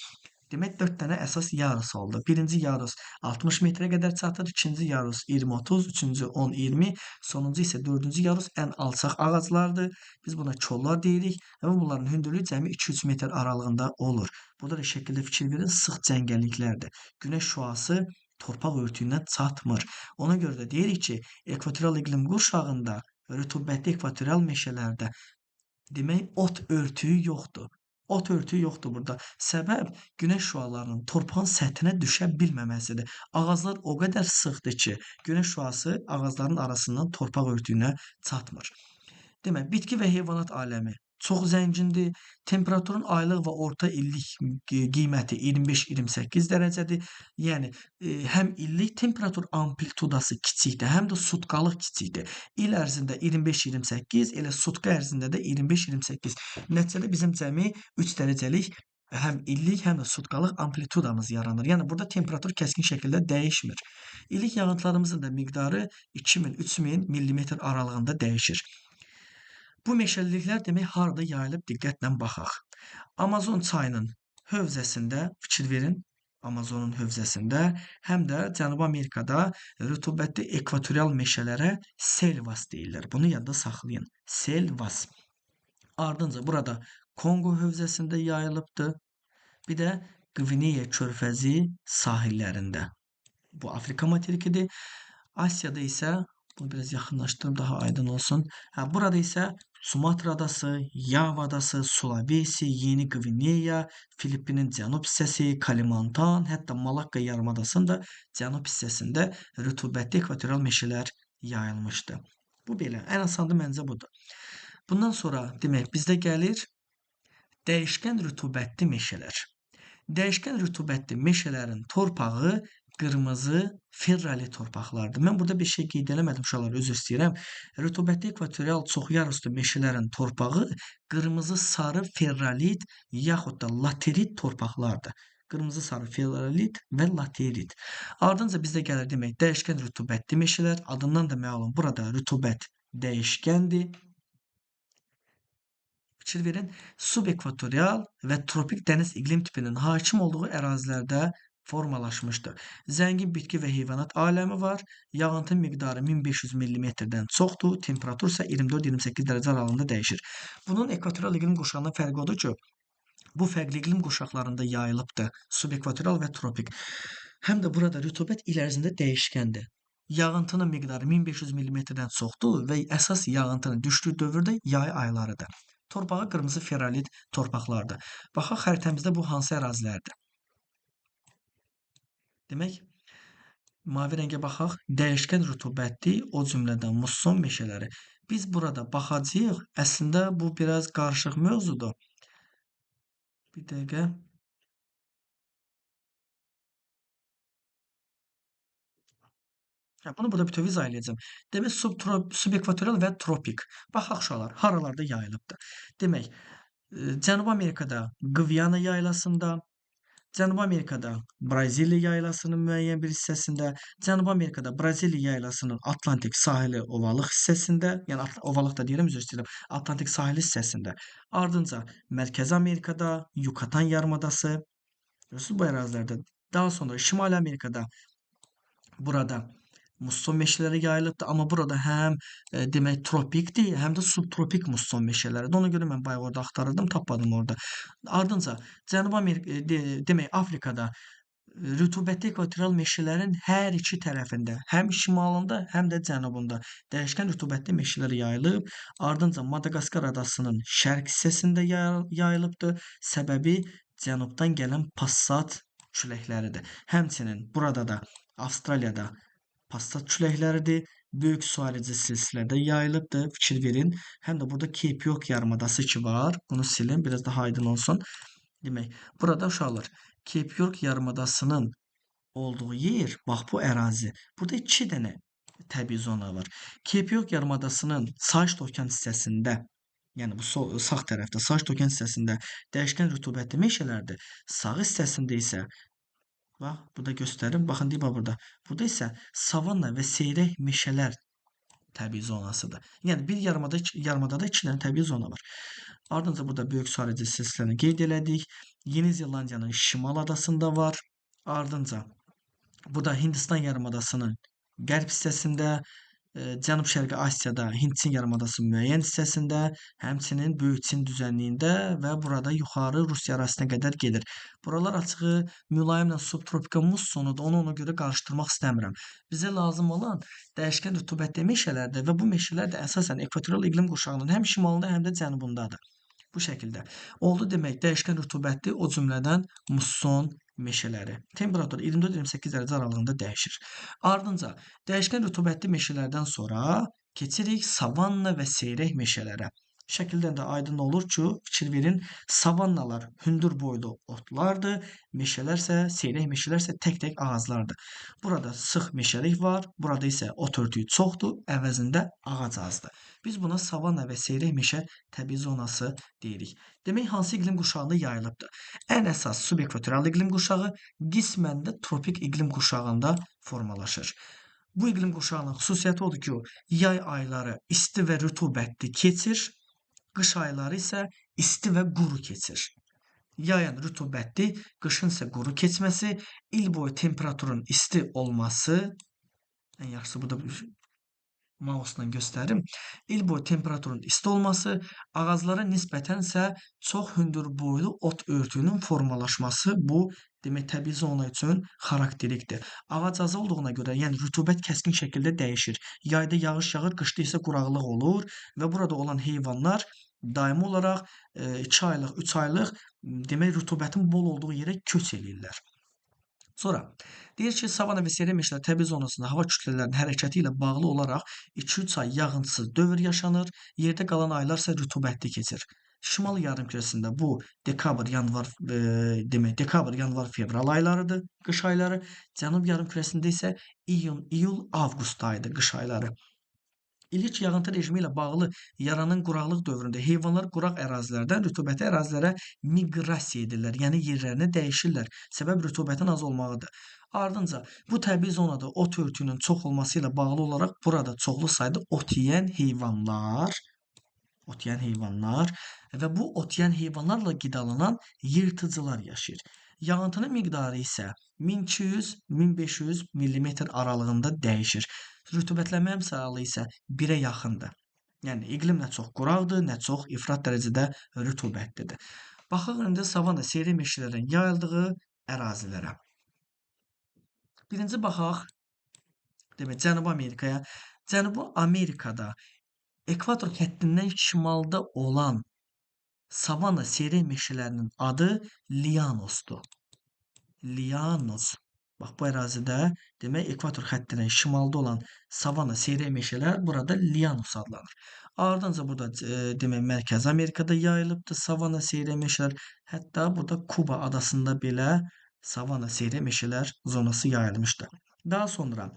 Demək, 4 dənə əsas yarus oldu. Birinci yarus 60 metrə qədər çatır, ikinci yarus 20-30, üçüncü 10-20, sonuncu isə dördüncü yarus ən alçaq ağaclardır. Biz buna kollar deyirik və bunların hündürlüyü cəmi 2-3 metr aralığında olur. Burada da şəkildə fikir verin, sıx cəngəlliklərdir. Günəş şüası torpaq örtüyünə çatmır. Ona görə də deyirik ki, ekvatorial iqlim qurşağında, rütubətli ekvatorial meşələrdə demək, ot örtüyü yoxdur. Ot örtüyü yoxdur burada. Səbəb günəş şüalarının torpağın səthinə düşə bilməməsidir. Ağaclar o qədər sıxdır ki, günəş şüası ağacların arasından torpaq örtüyünə çatmır. Demək, bitki və heyvanat aləmi çox zəngindir. Temperaturun aylıq və orta illik qiyməti 25-28 dərəcədir. Yəni həm illik temperatur amplitudası kiçikdir, həm də sutkalıq kiçikdir. İl ərzində 25-28, elə sutka ərzində də 25-28. Nəticədə bizim cəmi 3 dərəcəlik həm illik, həm də sutkalıq amplitudamız yaranır. Yəni burada temperatur kəskin şəkildə dəyişmir. İllik yağıntılarımızın da miqdarı 2000-3000 millimetr aralığında dəyişir. Bu meşəliliklər demək harda yayılıb diqqətlə baxaq. Amazon çayının hövzəsində fikir verin. Amazonun hövzəsində, həm də Cənubi Amerikada rütubətli ekvatorial meşələrə selvas deyirlər. Bunu yadda saxlayın. Selvas. Ardınca burada Kongo hövzəsində yayılıbdır. Bir də Qvineya körfəzi sahillərində. Bu Afrika materikidir. Asiyada isə bunu biraz yaxınlaşdırım, daha aydın olsun. Burada isə Sumatra adası, Yava adası, Sulawesi, Yeni Qvineya, Filippinin cənub hissəsi, Kalimantan, hətta Malakka yarımadasının da cənub hissəsində rütubətli ekvatorial meşələr yayılmışdı. Bu belə, ən asanı məncə budur. Bundan sonra demək bizdə gəlir dəyişkən rütubətli meşələr. Dəyişkən rütubətli meşələrin torpağı qırmızı ferrali torpaqlardır. Mən burada bir şey qeyd eləmədim uşaqlar, üzr istəyirəm. Rütubətli ekvatorial çoxyaruslu meşələrin torpağı qırmızı sarı ferralit yaxud da laterit torpaqlardır. Qırmızı sarı ferralit və laterit. Ardınca bizdə gəlir demək dəyişkən rütubətli meşələr. Adından da məlum, burada rütubət dəyişkəndir. Fikir verin, subekvatorial və tropik dəniz iqlim tipinin hakim olduğu ərazilərdə formalaşmışdır. Zəngin bitki və heyvanat aləmi var. Yağıntı miqdarı 1500 mm-dən çoxdur. Temperatur isə 24-28 dərəcə aralığında dəyişir. Bunun ekvatorial iqlim qurşağından fərqi odur ki, bu fərqli iqlim qurşaqlarında yayılıbdır. Subekvatorial və tropik. Həm də burada rütubət il ərzində dəyişkəndir. Yağıntının miqdarı 1500 mm-dən çoxdur və əsas yağıntının düşdüyü dövrdə yay aylarıdır. Torpağı qırmızı ferralit torpaqlardır. Baxaq xəritəmizdə bu hansı ərazilərdir? Demək, mavi rəngə baxaq, dəyişkən rütubətli, o cümlədən musson meşələri. Biz burada baxacağıq, əslində bu biraz qarışıq mövzudur. Bir dəqiqə. Bunu burada bütöv izah eləyəcəm. Demək, subekvatorial və tropik. Baxaq uşaqlar, haralarda yayılıbdır. Demək, Cənubi Amerikada Qviana yaylasında, Cənubi Amerikada Braziliya yaylasının müəyyən bir hissəsində, Cənubi Amerikada Braziliya yaylasının Atlantik sahili ovalıq hissəsində, yəni ovalıq da deyirəm, üzr istəyirəm, Atlantik sahili hissəsində. Ardınca Mərkəzi Amerikada Yucatan yarımadası, bu ərazilərdə. Daha sonra Şimali Amerikada burada Musson meşələri yayılıbdır, amma burada həm demək tropikdir, həm də subtropik musson meşələridir. Ona görə mən bayaq orada axtarırdım, tapmadım orada. Ardınca Cənubi Amerika, demək Afrikada rütubətli ekvatorial meşələrin hər iki tərəfində, həm şimalında, həm də cənubunda dəyişkən rütubətli meşələr yayılıb. Ardınca Madaqaskar adasının şərq hissəsində yayılıbdır. Səbəbi cənubdan gələn passat küləkləridir. Həmçinin burada da Avstraliyada passat küləkləridir. Böyük su ayrıcı silsilədə yayılıbdır. Fikir verin. Həm də burada Cape York yarımadası ki var. Bunu silin, biraz daha aydın olsun. Demək, burada uşaqlar Cape York yarımadasının olduğu yer, bax bu ərazi. Burada 2 dənə təbii zona var. Cape York yarımadasının Sakit Okean hissəsində, yəni bu sağ tərəfdə Sakit Okean hissəsində dəyişkən rütubətli meşələrdir. Sağ hissəsində isə bax, burada göstərim. Baxın, deyib burada. Burada isə savanna və seyrək meşələr təbii zonasıdır. Yəni bir yarımadada 2 dənə təbii zona var. Ardınca burada böyük su ayrıcı silsiləni qeyd elədik. Yeni Zelandiyanın şimal adasında var. Ardınca bu da Hindistan yarımadasının qərb hissəsində, Cənub-Şərqi Asiyada Hind-Çin yarımadası müəyyən hissəsində, həmçinin Böyük Çin düzənliyində və burada yuxarı Rusiya ərazisinə qədər gedir. Buralar açığı mülayimlə subtropika mussonudur. Onu ona görə qarışdırmaq istəmirəm. Bizə lazım olan dəyişkən rütubətli meşələrdir və bu meşələr də əsasən ekvatorial iqlim qurşağının həm şimalında, həm də cənubundadır. Bu şəkildə. Oldu demək, dəyişkən rütubətli, o cümlədən musson meşələri. Temperatur 24-28 dərəcə aralığında dəyişir. Ardınca dəyişkən rütubətli meşələrdən sonra keçirik savanna və seyrək meşələrə. Şəkildən də aydın olur ki, fikir verin, savannalar hündür boylu otlardır, meşələrsə, seyrək meşələrsə tək-tək ağaclardır. Burada sıx meşəlik var, burada isə ot örtüyü çoxdur, əvəzində ağac azdır. Biz buna savanna və seyrək meşə təbii zonası deyirik. Demək, hansı iqlim qurşağında yayılıbdır? Ən əsas subekvatorial iqlim qurşağı, qismən də tropik iqlim qurşağında formalaşır. Bu iqlim qurşağının xüsusiyyəti odur ki, yay ayları isti və rütubətli keçir, qış ayları isə isti və quru keçir. Yayın rütubətli, qışın isə quru keçməsi, il boyu temperaturun isti olması, ən yaxşısı bu da mouse'la göstərim. İl boyu temperaturun isti olması, ağaclara nisbətən isə çox hündür boylu ot örtüyünün formalaşması bu demək təbii zona üçün xarakterikdir. Ağac az olduğuna görə, yəni rütubət kəskin şəkildə dəyişir. Yayda yağış yağır, qışda isə quraqlıq olur və burada olan heyvanlar daimi olaraq 2 aylıq, 3 aylıq demək rütubətin bol olduğu yerə köç eləyirlər. Sonra deyir ki, savanna və seyrək meşələr təbii zonasında hava kütlələrinin hərəkəti ilə bağlı olaraq 2-3 ay yağıntısız dövr yaşanır, yerdə qalan aylar isə rütubətli keçir. Şimal yarımkürəsində bu dekabr, yanvar, demək dekabr, yanvar, fevral aylarıdır, qış ayları. Cənub yarımkürəsində isə iyun, iyul, avqust ayıdır, qış ayları. İlk yağıntı rejimi ilə bağlı yaranan quraqlıq dövründə heyvanlar quraq ərazilərdən rütubətli ərazilərə miqrasiya edirlər, yəni yerlərini dəyişirlər. Səbəb rütubətin az olmağıdır. Ardınca bu təbii zonada ot örtüyünün çox olması ilə bağlı olaraq burada çoxlu sayda ot yeyən heyvanlar və bu ot yeyən heyvanlarla qidalanan yırtıcılar yaşayır. Yağıntının miqdarı isə 1200-1500 millimetr aralığında dəyişir. Rütubətlənmə əmsalı isə 1-ə yaxındır. Yəni iqlim nə çox quraqdır, nə çox ifrat dərəcədə rütubətlidir. Baxaq indi savanna seyrək meşələrin yayıldığı ərazilərə. Birinci baxaq demək Cənubi Amerikaya. Cənubi Amerikada ekvator xəttindən şimalda olan savanna seyrək meşələrinin adı Lianosdur. Lianos. Bax bu ərazidə demək ekvator xəttindən şimalda olan savanna seyrək meşələr burada Lianos adlanır. Ardınca burada demək Mərkəzi Amerikada yayılıbdır savanna seyrək meşələr. Hətta burada Kuba adasında belə savanna seyrək meşələr zonası yayılmışdır. Daha sonra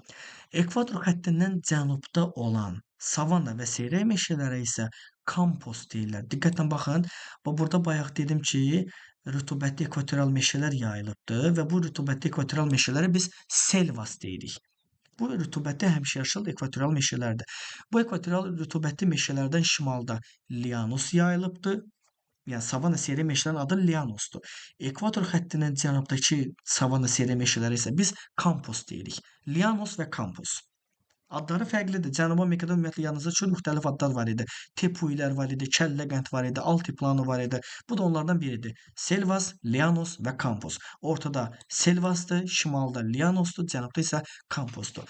ekvator xəttindən cənubda olan savanna və seyrək meşələrə isə kampos deyirlər. Diqqətlə baxın. Burada bayaq dedim ki, rütubətli ekvatorial meşələr yayılıbdır və bu rütubətli ekvatorial meşələrə biz selvas deyirik. Bu rütubətli həmişəyaşıl ekvatorial meşələrdir. Bu ekvatorial rütubətli meşələrdən şimalda Lianos yayılıbdır. Yəni savanna seyrək meşələrin adı Lianosdur. Ekvator xəttindən cənubdakı savanna seyrək meşələri isə biz kampos deyirik. Lianos və kampos. Adları fərqlidir. Cənubi Amerikada ümumiyyətlə yalnızca çox müxtəlif adlar var idi. Tepuilər var idi, Kəlləqənd var idi, Altiplano var idi. Bu da onlardan biridir. Selvas, Lianos və Kampos. Ortada Selvasdır, şimalda Lianosdur, cənubda isə Kamposdur.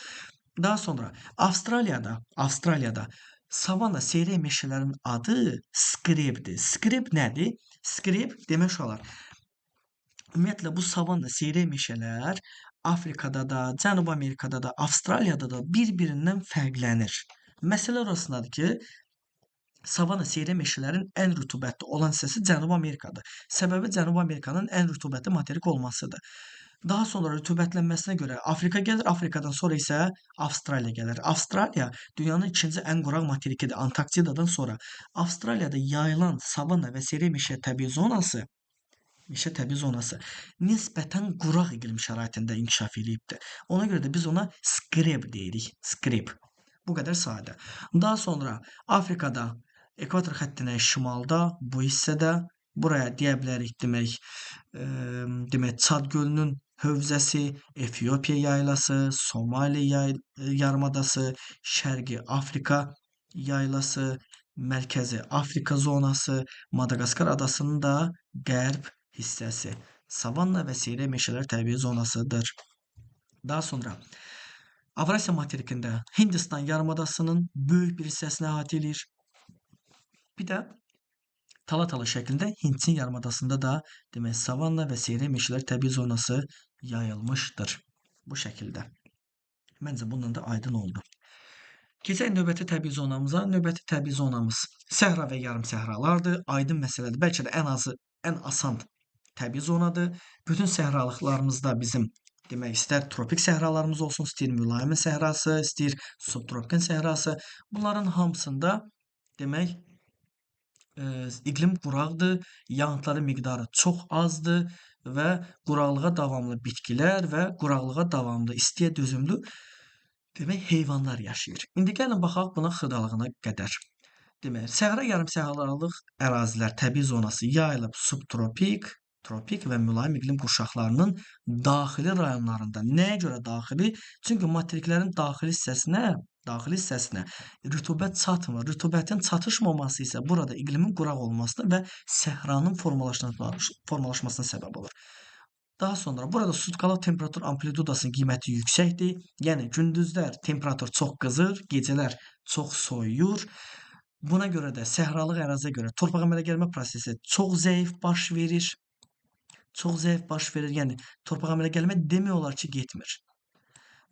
Daha sonra Avstraliyada savanna seyrək meşələrin adı Scripdir. Script nədir? Script demək olar. Ümumiyyətlə bu savanna seyrək meşələr Afrikada da, Cənubi Amerikada da, Avstraliyada da bir-birindən fərqlənir. Məsələ orasındadır ki, savanna seyrək meşələrin ən rütubətli olan hissəsi Cənubi Amerikadır. Səbəbi Cənubi Amerikanın ən rütubətli materik olmasıdır. Daha sonra rütubətlənməsinə görə Afrika gəlir, Afrikadan sonra isə Avstraliya gəlir. Avstraliya dünyanın ikinci ən quraq materikidir, Antarktidadan sonra. Avstraliyada yayılan savanna və seyrək meşə təbii zonası nisbətən quraq iqlim şəraitində inkişaf edibdir. Ona görə də biz ona skrep deyirik. Skrep. Bu qədər sadə. Daha sonra Afrikada ekvator xəttinə şimalda, bu hissədə buraya deyə bilərik demək Çad gölünün hövzəsi, Efiopiya yaylası, Somali yarımadası, Şərqi Afrika yaylası, Mərkəzi Afrika zonası, Madaqaskar adasının da qərb hissəsi. Savanna və seyrək meşələr təbii zonasıdır. Daha sonra Avrasiya materikində Hindistan yarımadasının böyük bir hissəsini əhatə edir. Bir də tala-tala şəklində Hindçin yarımadasında da demək savanna və seyrək meşələr təbii zonası yayılmışdır. Bu şəkildə. Məncə bundan da aydın oldu. Keçək növbəti təbii zonamıza. Növbəti təbii zonamız səhra və yarım səhralardır. Aydın məsələdir. Bəlkə də ən asan təbii zonadır. Bütün səhralıqlarımızda bizim demək istər tropik səhralarımız olsun, istəyir mülayim səhrası, istəyir subtropik səhrası. Bunların hamısında demək iqlim quraqdır, yağıntıların miqdarı çox azdır və quraqlığa davamlı bitkilər və quraqlığa davamlı istiyə dözümlü demək heyvanlar yaşayır. İndi gəlin baxaq buna xırdalığına qədər. Demək, səhra yarımsəhralarlıq ərazilər təbii zonası yayılıb subtropik, tropik və mülayim iqlim qurşaqlarının daxili rayonlarında. Nəyə görə daxili? Çünki materiklərin daxili hissəsinə rütubət çatmır. Rütubətin çatışmaması isə burada iqlimin quraq olmasına və səhranın formalaşmasına səbəb olur. Daha sonra burada sutkalıq temperatur amplitudasının qiyməti yüksəkdir. Yəni gündüzlər temperatur çox qızır, gecələr çox soyuyur. Buna görə də səhralıq əraziyə görə torpaq əmələ gəlmə prosesi çox zəif baş verir. Yəni torpaq əmələ gəlmə demək olar ki, getmir.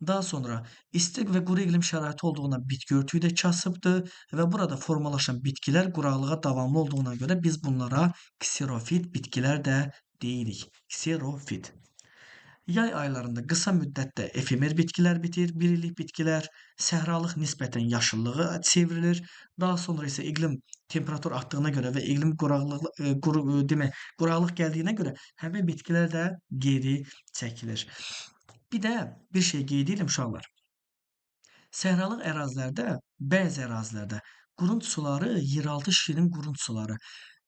Daha sonra istiq və quru iqlim şəraiti olduğuna bitki örtüyü də kasıbdır və burada formalaşan bitkilər quraqlığa davamlı olduğuna görə biz bunlara kserofit bitkilər də deyirik. Kserofit. Yay aylarında qısa müddətdə efemer bitkilər bitir, 1 illik bitkilər, səhralıq nisbətən yaşıllığa çevrilir. Daha sonra isə iqlim temperatur artdığına görə və iqlim quraqlıq gəldiyinə görə həmin bitkilər də geri çəkilir. Bir də bir şey qeyd edim uşaqlar. Səhralıq ərazilərdə, bəzi ərazilərdə qurunç suları, yeraltı şirin qurunç suları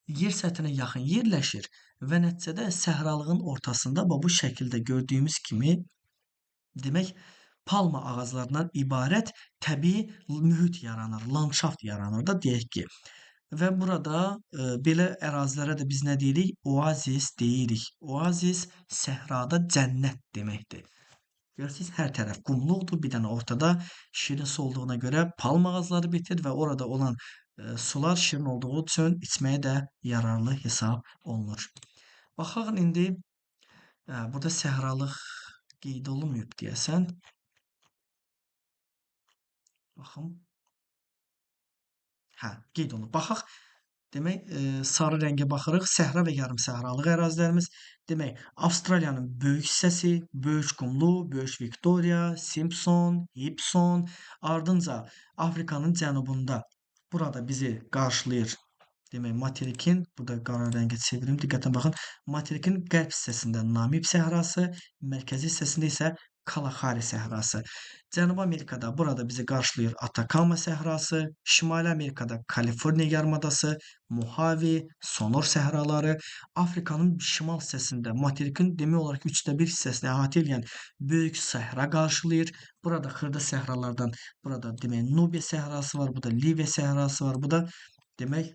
yer səthinə yaxın yerləşir və nəticədə səhralığın ortasında bu şəkildə gördüyümüz kimi demək palma ağaclarından ibarət təbii mühit yaranır, landşaft yaranır da deyək ki. Və burada belə ərazilərə də biz nə deyirik? Oazis deyirik. Oazis səhrada cənnət deməkdir. Görürsünüz, hər tərəf qumluqdur, bir dənə ortada şirin su olduğuna görə palma ağacları bitir və orada olan sular şirin olduğu üçün içməyə də yararlı hesab olunur. Baxaq indi burada səhralıq qeyd olunmayıb deyəsən. Baxın. Qeyd olunub. Baxaq. Demək, sarı rəngə baxırıq. Səhra və yarım səhralıq ərazilərimiz. Demək, Avstraliyanın böyük hissəsi, Böyük Qumlu, Böyük Viktoriya, Simpson, Gibson, ardınca Afrikanın cənubunda burada bizi qarşılayır. Demək, materikin, burada qara rəngə çevirim, diqqətlə baxın. Materikin qərb hissəsində Namib səhrası, mərkəzi hissəsində isə Kalahari səhrası. Cənubi Amerikada burada bizi qarşılayır Atakama səhrası, Şimali Amerikada Kaliforniya yarımadası, Mojave, Sonor səhraları, Afrikanın şimal hissəsində materikin demək olar ki, 1/3 hissəsini əhatə edən böyük səhra qarşılayır. Burada xırda səhralardan burada demək Nubia səhrası var, bu da Liviya səhrası var, bu da demək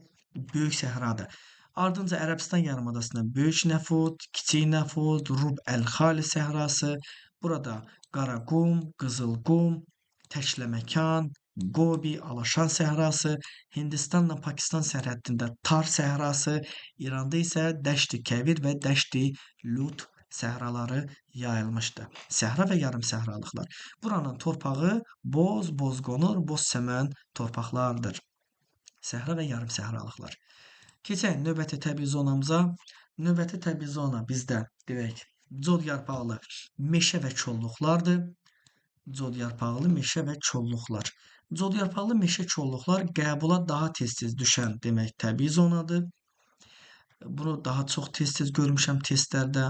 böyük səhradır. Ardınca Ərəbistan yarımadasında Böyük Nəfud, Kiçik Nəfud, Rub Əl-Xali səhrası, burada Qaraqum, Qızılqum, Təkləməkan, Gobi, Alaşan səhrası, Hindistanla Pakistan sərhəddində Tar səhrası, İranda isə Dəşti Kəvir və Dəşti Lut səhraları yayılmışdı. Səhra və yarım səhralıqlar. Buranın torpağı boz, bozqonur, boz səmən torpaqlardır. Səhra və yarım səhralıqlar. Keçək növbəti təbii zonamıza. Növbəti təbii zona bizdə demək cod yarpaqlı meşə və kolluqlardır. Cod yarpaqlı meşə və kolluqlar. Cod yarpaqlı meşə kolluqlar qəbula daha tez-tez düşən demək təbii zonadır. Bunu daha çox tez-tez görmüşəm testlərdə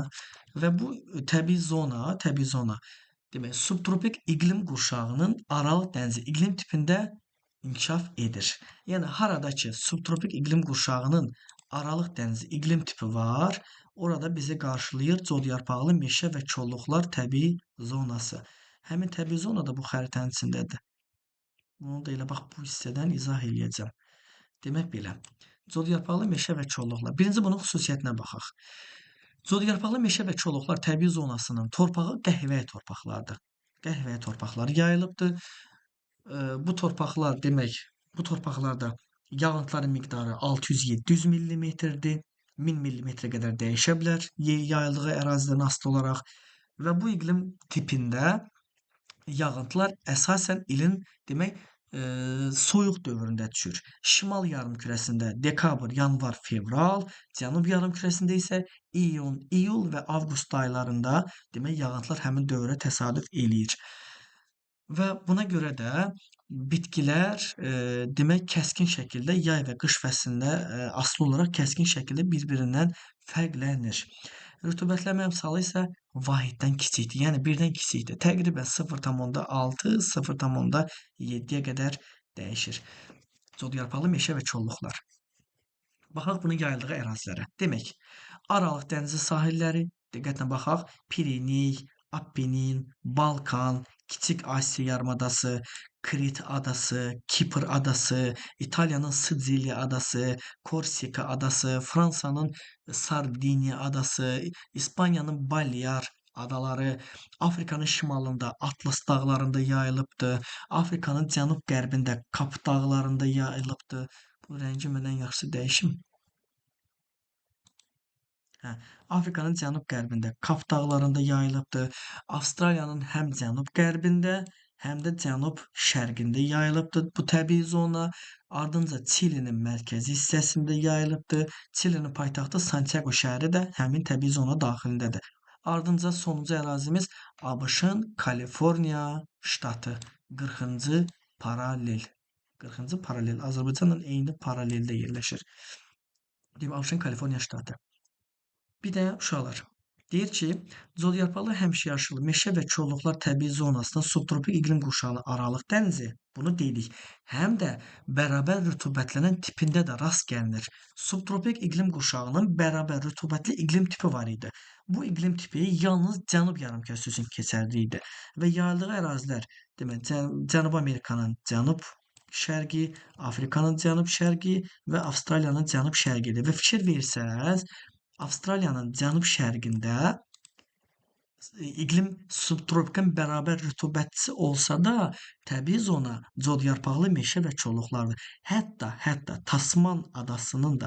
və bu təbii zona demək subtropik iqlim qurşağının Aralıq dənizi iqlim tipində inkişaf edir. Yəni harada ki subtropik iqlim qurşağının Aralıq dənizi iqlim tipi var, orada bizi qarşılayır cod yarpaqlı meşə və kolluqlar təbii zonası. Həmin təbii zona da bu xəritənin içindədir. Bunu da elə bax bu hissədən izah eləyəcəm. Demək belə. Cod yarpaqlı meşə və kolluqlar. Birinci bunun xüsusiyyətinə baxaq. Cod yarpaqlı meşə və kolluqlar təbii zonasının torpağı qəhvəyi torpaqlardır. Qəhvəyi torpaqları yayılıbdır. Bu torpaqlar demək, bu torpaqlarda yağıntıların miqdarı 600-700 millimetrdir. 1000 millimetrə qədər dəyişə bilər yayıldığı ərazidən asılı olaraq və bu iqlim tipində yağıntılar əsasən ilin demək soyuq dövründə düşür. Şimal yarımkürəsində dekabr, yanvar, fevral, cənub yarımkürəsində isə iyun, iyul və avqust aylarında demək yağıntılar həmin dövrə təsadüf eləyir. Və buna görə də bitkilər demək kəskin şəkildə yay və qış fəslində asılı olaraq kəskin şəkildə bir-birindən fərqlənir. Rütubətlənmə əmsalı isə vahiddən kiçikdir. Yəni 1-dən kiçikdir. Təqribən 0,6, 0,7-yə qədər dəyişir. Cod yarpaqlı meşə və kolluqlar. Baxaq bunun yayıldığı ərazilərə. Demək, Aralıq dənizi sahilləri, diqqətlə baxaq, Pirenej, Appenin, Balkan, Kiçik Asiya yarımadası, Krit adası, Kipr adası, İtaliyanın Sicilya adası, Korsika adası, Fransanın Sardiniya adası, İspaniyanın Balear adaları, Afrikanın şimalında Atlas dağlarında yayılıbdır. Afrikanın cənub-qərbində Kap dağlarında yayılıbdır. Bu rəngi məndən yaxşı dəyişim. Afrikanın cənub-qərbində Kap dağlarında yayılıbdır. Avstraliyanın həm cənub-qərbində, həm də cənub-şərqində yayılıbdır bu təbii zona. Ardınca Çilinin mərkəzi hissəsində yayılıbdır. Çilinin paytaxtı Santiago şəhəri də həmin təbii zona daxilindədir. Ardınca sonuncu ərazimiz ABŞ-ın Kaliforniya ştatı 40-cı paralel. 40-cı paralel Azərbaycanla eyni paraleldə yerləşir. Demək ABŞ-ın Kaliforniya ştatı. Bir də uşaqlar. Deyir ki, cod yarpaqlı həmişəyaşıl meşə və kolluqlar təbii zonasında subtropik iqlim qurşağının Aralıq dənizi, bunu dedik, həm də bərabər rütubətlənən tipində də rast gəlinir. Subtropik iqlim qurşağının bərabər rütubətli iqlim tipi var idi. Bu iqlim tipi yalnız cənub yarımkürəsi üçün keçərli idi və yayıldığı ərazilər, demək, Cənubi Amerikanın cənub şərqi, Afrikanın cənub şərqi və Avstraliyanın cənub şərqidir və fikir versəz, Avstraliyanın cənub-şərqində iqlim subtropikən bərabər rütubətlisi olsa da, təbii zona cod yarpaqlı meşə və kolluqlardır. Hətta Tasmaniya adasının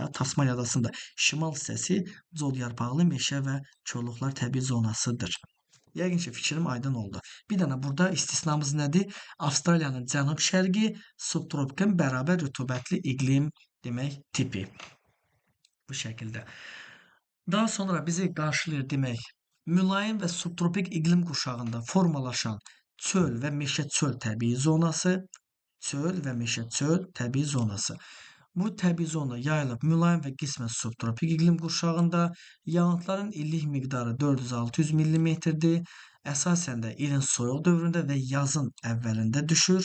da şimal hissəsi cod yarpaqlı meşə və kolluqlar təbii zonasıdır. Yəqin ki, fikrim aydın oldu. Bir dənə burada istisnamız nədir? Avstraliyanın cənub-şərqi subtropikən bərabər rütubətli iqlim demək tipi. Bu şəkildə. Daha sonra bizi qarşılayır demək, mülayim və subtropik iqlim qurşağında formalaşan çöl və meşə çöl təbii zonası, Bu təbii zona yayılıb mülayim və qismən subtropik iqlim qurşağında, yağıntıların illik miqdarı 400-600 millimetrdir. Əsasən də ilin soyuq dövründə və yazın əvvəlində düşür.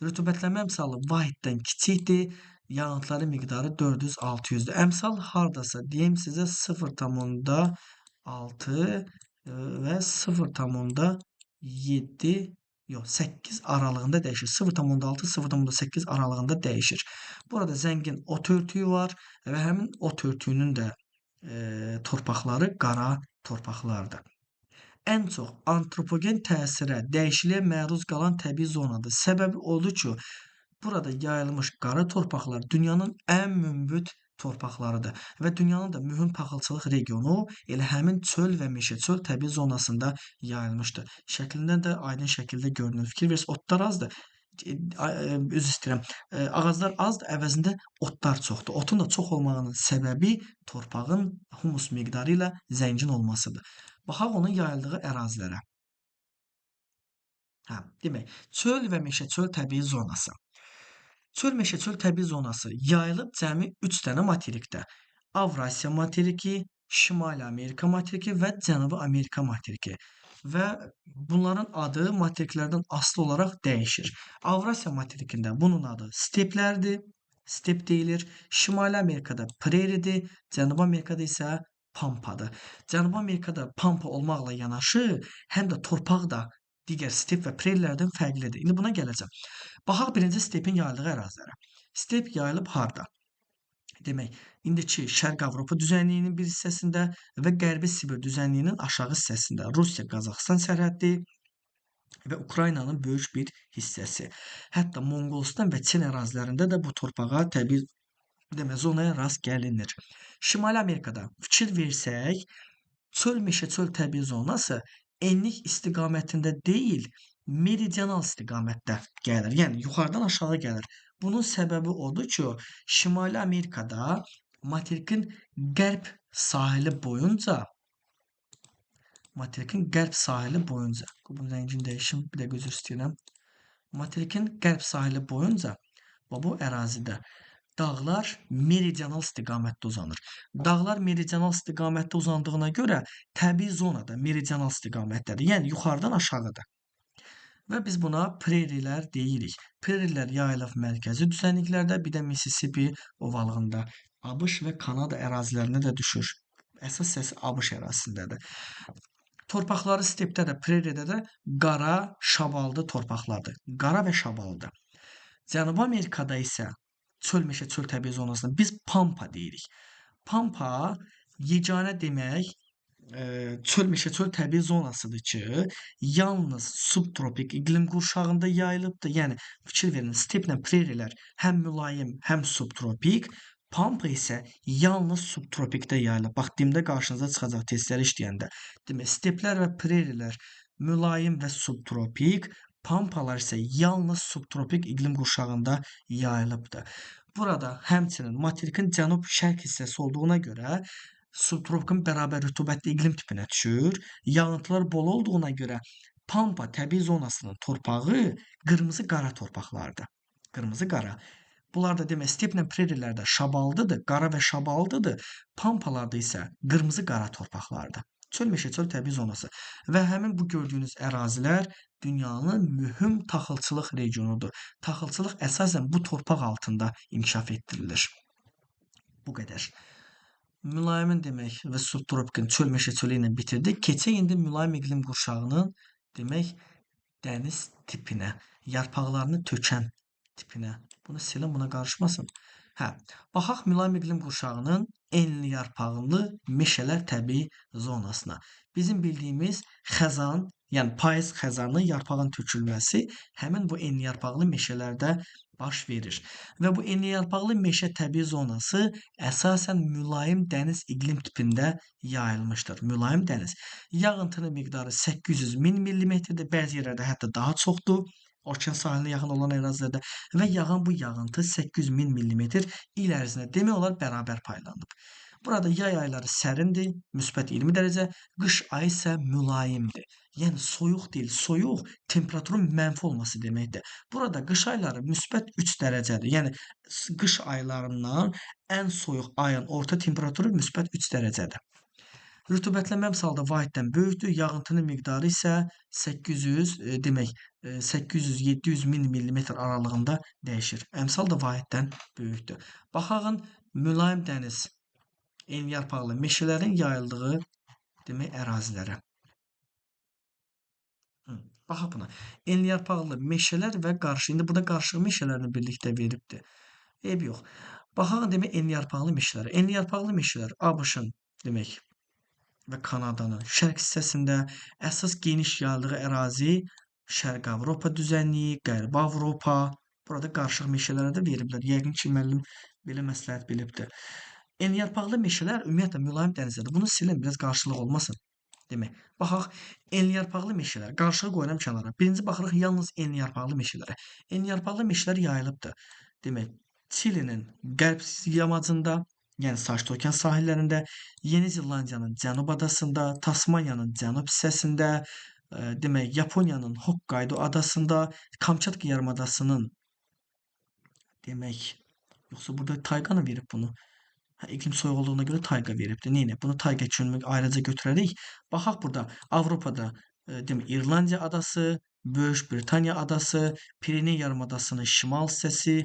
Rütubətlənmə əmsalı vahiddən kiçikdir. Yağıntıların miqdarı 400-600-dür. Əmsal hardasa deyim sizə 0,6 və 0,7 yox 8 aralığında dəyişir. 0,6-0,8 aralığında dəyişir. Burada zəngin ot örtüyü var və həmin ot örtüyünün də torpaqları qara torpaqlardır. Ən çox antropogen təsirə, dəyişikliyə məruz qalan təbii zonadır. Səbəbi odur ki, burada yayılmış qara torpaqlar dünyanın ən münbit torpaqlarıdır və dünyanın da mühüm taxılçılıq regionu elə həmin çöl və meşəçöl təbii zonasında yayılmışdır. Şəklindən də aydın şəkildə görünür. Fikir verirsiniz, otlar azdır. Üzr istəyirəm. Ağaclar azdır, əvəzində otlar çoxdur. Otun da çox olmağının səbəbi torpağın humus miqdarı ilə zəngin olmasıdır. Baxaq onun yayıldığı ərazilərə. Demək, çöl və meşəçöl təbii zonası. Çöl meşəçöl təbii zonası yayılıb cəmi 3 dənə materikdə. Avrasiya materiki, Şimali Amerika materiki və Cənubi Amerika materiki. Və bunların adı materiklərdən asılı olaraq dəyişir. Avrasiya materikində bunun adı steplərdir, step deyilir. Şimali Amerikada preridir, Cənubi Amerikada isə pampadır. Cənubi Amerikada pampa olmaqla yanaşı, həm də torpaq da digər step və prerilərdən fərqlidir. İndi buna gələcəm. Baxaq birinci stepin yayıldığı ərazilərə. Step yayılıb harda? Demək, indiki Şərq Avropa düzənliyinin bir hissəsində və Qərbi Sibir düzənliyinin aşağı hissəsində Rusiya-Qazaxıstan sərhəddi və Ukraynanın böyük bir hissəsi. Hətta Monqolistan və Çin ərazilərində də bu torpağa təbii zonaya rast gəlinir. Şimali Amerikada fikir versək, çöl meşəçöl təbii zonası enlik istiqamətində deyil, meridional istiqamətdə gəlir. Yəni yuxarıdan aşağı gəlir. Bunun səbəbi odur ki, Şimali Amerikada materikin qərb sahili boyunca bunun rəngini dəyişim, bir dəqiqə üzr istəyirəm. Materikin qərb sahili boyunca bu ərazidə dağlar meridional istiqamətdə uzanır. Dağlar meridional istiqamətdə uzandığına görə təbii zona da meridional istiqamətdədir. Yəni yuxarıdan aşağıdır. Və biz buna prerilər deyirik. Prerilər yayılıb mərkəzi düzənliklərdə, bir də Mississippi ovalığında, ABŞ və Kanada ərazilərinə də düşür. Əsas səsi ABŞ ərazisindədir. Torpaqları stepdə də, preridə də qara, şabaldı torpaqlardır. Qara və şabaldı. Cənubi Amerikada isə çöl meşəçöl təbii zonasında biz pampa deyirik. Pampa yeganə demək çöl meşəçöl təbii zonasıdır ki, yalnız subtropik iqlim qurşağında yayılıbdır. Yəni fikir verin, steplə prerilər həm mülayim, həm subtropik, pampa isə yalnız subtropikdə yayılıb. Bax, dimdə qarşınıza çıxacaq testləri işləyəndə. Demək, steplər və prerilər mülayim və subtropik, pampalar isə yalnız subtropik iqlim qurşağında yayılıbdır. Burada həmçinin materikin cənub-şərq hissəsi olduğuna görə subtropikın bərabər rütubətli iqlim tipinə düşür. Yağıntılar bol olduğuna görə pampa təbii zonasının torpağı qırmızı-qara torpaqlardır. Qırmızı-qara. Bunlar da demək, steplə prerilərdə şabaldıdır, qara və şabaldıdır. Pampalarda isə qırmızı-qara torpaqlardır. Çöl meşəçöl təbii zonası və həmin bu gördüyünüz ərazilər dünyanın mühüm taxılçılıq regionudur. Taxılçılıq əsasən bu torpaq altında inkişaf etdirilir. Bu qədər. Mülayimin demək və subtropikin çöl meşəçölü ilə bitirdik. Keçək indi mülayim iqlim qurşağının demək dəniz tipinə, yarpaqlarını tökən tipinə. Bunu silin, buna qarışmasın. Baxaq mülayim iqlim qurşağının enli yarpaqlı meşələr təbii zonasına. Bizim bildiyimiz xəzan, yəni payız xəzanı, yarpağın tökülməsi həmin bu enli yarpaqlı meşələrdə baş verir. Və bu enli yarpaqlı meşə təbii zonası əsasən mülayim dəniz iqlim tipində yayılmışdır. Mülayim dəniz. Yağıntının miqdarı 800 min millimetrdir, bəzi yerlərdə hətta daha çoxdur. Okean sahilinə yaxın olan ərazilərdə və yağan bu yağıntı 800 min millimetr il ərzində demək olar bərabər paylanıb. Burada yay ayları sərindir, müsbət 20 dərəcə, qış ayı isə mülayimdir. Yəni soyuq deyil, soyuq temperaturun mənfi olması deməkdir. Burada qış ayları müsbət 3 dərəcədir. Yəni qış aylarından ən soyuq ayın orta temperaturu müsbət 3 dərəcədir. Rütubətlənmə əmsalda vahiddən böyükdür, yağıntının miqdarı isə 800, 800-700 min millimetr aralığında dəyişir. Əmsal da vahiddən böyükdür. Baxağın mülayim dəniz, enliyarpaqlı meşələrin yayıldığı ərazilərə. Baxaq buna. Enliyarpaqlı meşələr və qarışıq. İndi burada qarışıq meşələrini birlikdə veribdir. Eybi yox. Baxaq enliyarpaqlı meşələrə. Enliyarpaqlı meşələr ABŞ-ın və Kanadanın şərq hissəsində əsas geniş yayıldığı ərazi Şərqi Avropa düzənliyi, Qərbi Avropa. Burada qarışıq meşələrə də veriblər. Yəqin ki, müəllim belə məsləhət bilibdir. Enliyarpaqlı meşələr ümumiyyətlə mülayim dənizlərdir. Bunu silin, biraz qarşılıq olmasın. Baxaq, enliyarpaqlı meşələr. Qarşığı qoyuram kənara. Birinci baxırıq yalnız enliyarpaqlı meşələrə. Enliyarpaqlı meşələr yayılıbdır. Çilinin qərb yamacında, yəni Sakit Okean sahillərində, Yeni Zelandiyanın cənub adasında, Tasmaniyanın cənub hissəsində, Yaponiyanın Hokkaido adasında, Kamçatka yarımadasının yoxsa burada tayqanı verib bunu. İqlim soyuq olduğuna görə tayqa veribdir. Neynə? Bunu tayqa kimi ayrıca götürərik. Baxaq burada Avropada İrlandiya adası, Böyük Britaniya adası, Pireney yarımadasının şimal hissəsi,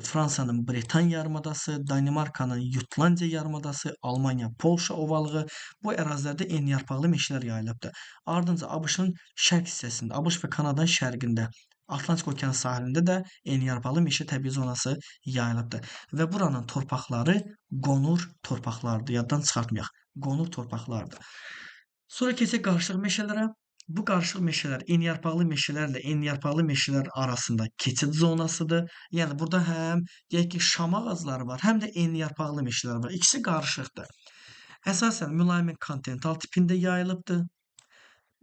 Fransanın Bretan yarımadası, Danimarkanın Yutlandiya yarımadası, Almanya, Polşa ovalığı bu ərazilərdə enliyarpaqlı meşələr yayılıbdır. Ardınca ABŞ-ın şərq hissəsində, ABŞ və Kanadanın şərqində, Atlantik Okean sahilində də enliyarpaqlı meşə təbii zonası yayılıbdır. Və buranın torpaqları qonur torpaqlardır. Yaddan çıxartmayaq. Qonur torpaqlardır. Sonra keçək qarışıq meşələrə. Bu qarışıq meşələr enliyarpaqlı meşələrlə enliyarpaqlı meşələr arasında keçid zonasıdır. Yəni burada həm deyək ki, şam ağacları var, həm də enliyarpaqlı meşələr var. İkisi qarışıqdır. Əsasən mülayim kontinental tipində yayılıbdır.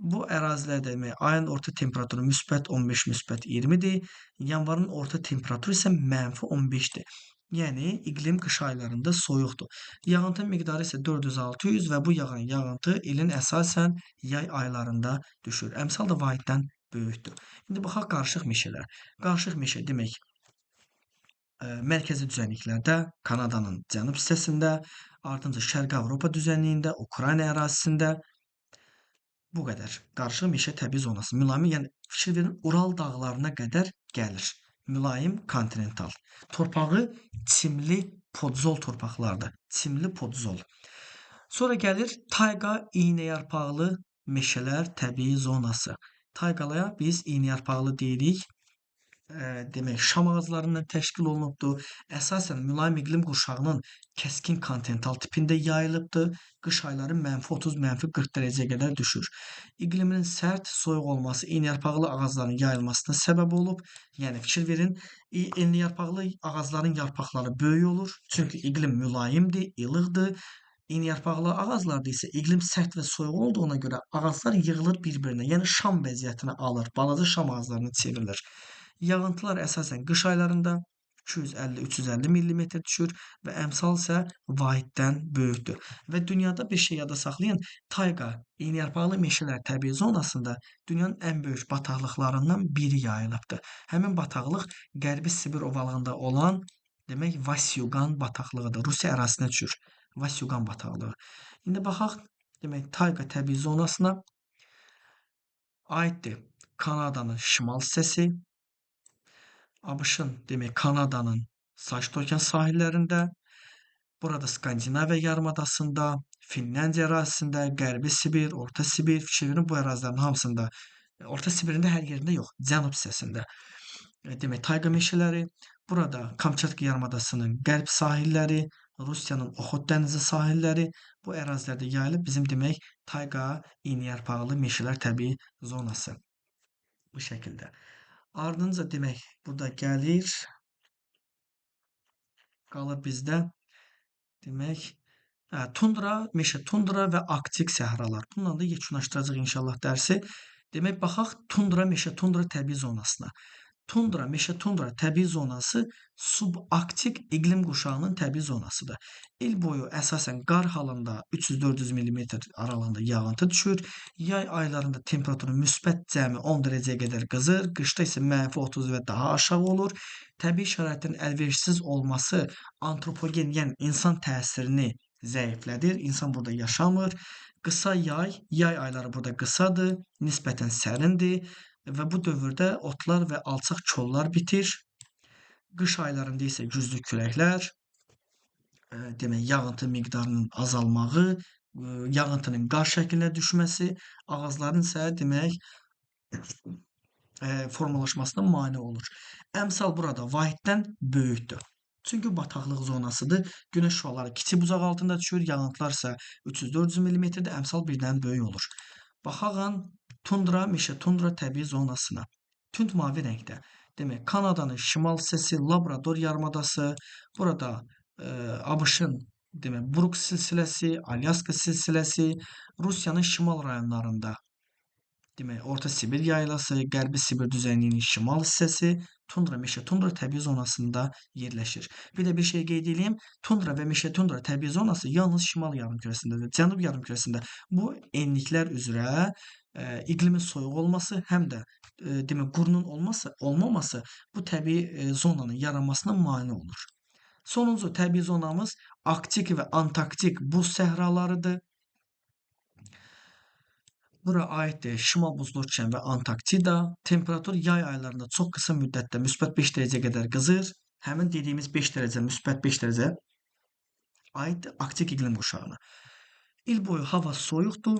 Bu ərazilərdə ayın orta temperaturu müsbət 15, müsbət 20-dir. Yanvarın orta temperaturu isə mənfi 15-dir. Yəni iqlim qış aylarında soyuqdur. Yağıntı miqdarı isə 400-600 və bu yağan yağıntı ilin əsasən yay aylarında düşür. Əmsal da vahiddən böyükdür. İndi baxaq qarışıq meşələrə. Qarışıq meşə demək mərkəzi düzənliklərdə, Kanadanın cənub hissəsində, ardınca Şərqi Avropa düzənliyində, Ukrayna ərazisində. Bu qədər. Qarışıq meşə təbii zonası. Mülayim, yəni fikir verin, Ural dağlarına qədər gəlir. Mülayim kontinental. Torpağı çimli podzol torpaqlardır. Çimli podzol. Sonra gəlir tayqa iynəyarpaqlı meşələr təbii zonası. Tayqalaya biz iynəyarpaqlı deyirik. Demək, şam ağaclarından təşkil olunubdur. Əsasən mülayim iqlim qurşağının kəskin kontinental tipində yayılıbdır. Qış ayları -30, -40 dərəcəyə qədər düşür. İqliminin sərt, soyuq olması enliyarpaqlı ağacların yayılmasına səbəb olub. Yəni fikir verin, enliyarpaqlı ağacların yarpaqları böyük olur. Çünki iqlim mülayimdir, ilıqdır. Enliyarpaqlı ağaclarda isə iqlim sərt və soyuq olduğuna görə ağaclar yığılır bir-birinə. Yəni şam vəziyyətinə alır. Balaca şam ağaclarına çevrilir. Yağıntılar əsasən qış aylarında 250-350 millimetr düşür və əmsal isə vahiddən böyükdür. Və dünyada bir şey yada saxlayın, tayqa, enliyarpaqlı meşələr təbii zonasında dünyanın ən böyük bataqlıqlarından biri yayılıbdır. Həmin bataqlıq Qərbi Sibir ovalığında olan, demək, Vasyugan bataqlığıdır. Rusiya ərazisinə düşür. Vasyugan bataqlığı. İndi baxaq, demək, tayqa təbii zonasına aiddir. Kanadanın şimal hissəsi, ABŞ-ın, demək, Kanadanın Sakit Okean sahillərində, burada Skandinaviya yarımadasında, Finlandiya ərazisində, Qərbi Sibir, Orta Sibir, fikir verin bu ərazilərin hamısında, Orta Sibirində hər yerində yox, cənub hissəsində. Demək, tayqa meşələri, burada Kamçatka yarımadasının qərb sahilləri, Rusiyanın Oxot dənizi sahilləri bu ərazilərdə yayılıb bizim demək tayqa iynəyarpaqlı meşələr təbii zonası. Bu şəkildə. Ardınca demək burada gəlir, qalır bizdə demək tundra, meşə tundra və arktik səhralar. Bununla da yekunlaşdıracaq inşallah dərsi. Demək baxaq tundra, meşə tundra təbii zonasına. Tundra, meşə tundra təbii zonası subarktik iqlim qurşağının təbii zonasıdır. İl boyu əsasən qar halında 300-400 millimetr aralığında yağıntı düşür. Yay aylarında temperaturu müsbət cəmi 10 dərəcəyə qədər qızır. Qışda isə -30 və daha aşağı olur. Təbii şəraitin əlverişsiz olması antropogen, yəni insan təsirini zəiflədir. İnsan burada yaşamır. Qısa yay, yay ayları burada qısadır, nisbətən sərindir və bu dövrdə otlar və alçaq kollar bitir. Qış aylarında isə güclü küləklər, demək yağıntı miqdarının azalmağı, yağıntının qar şəklində düşməsi, ağacların isə demək formalaşmasına mane olur. Əmsal burada vahiddən böyükdür. Çünki bataqlıq zonasıdır. Günəş şüaları kiçik buzaq altında düşür, yağıntılar isə 300-400 mm-dir, əmsal birdən böyük olur. Baxaq tundra, meşə tundra təbii zonasına. Tünd mavi rəngdə. Demək, Kanadanın şimal hissəsi, Labrador yarımadası, burada ABŞ-ın demək Bruk silsiləsi, Alyaska silsiləsi, Rusiyanın şimal rayonlarında demək Orta Sibir yaylası, Qərbi Sibir düzənliyinin şimal hissəsi tundra, meşə tundra təbii zonasında yerləşir. Bir də bir şey qeyd edeyim, tundra və meşə tundra təbii zonası yalnız şimal yarımkürəsindədir. Cənub yarımkürəsində bu enliklər üzrə iqlimin soyuq olması, həm də demək qurunun olmaması bu təbii zonanın yaranmasına mane olur. Sonuncu təbii zonamız Arktik və Antarktik buz səhralarıdır. Bura aiddir Şimal Buzlu okean və Antarktida. Temperatur yay aylarında çox qısa müddətdə müsbət 5 dərəcə qədər qızır. Həmin dediyimiz 5 dərəcə, müsbət 5 dərəcə aiddir Arktik iqlim quşağına. İl boyu hava soyuqdur.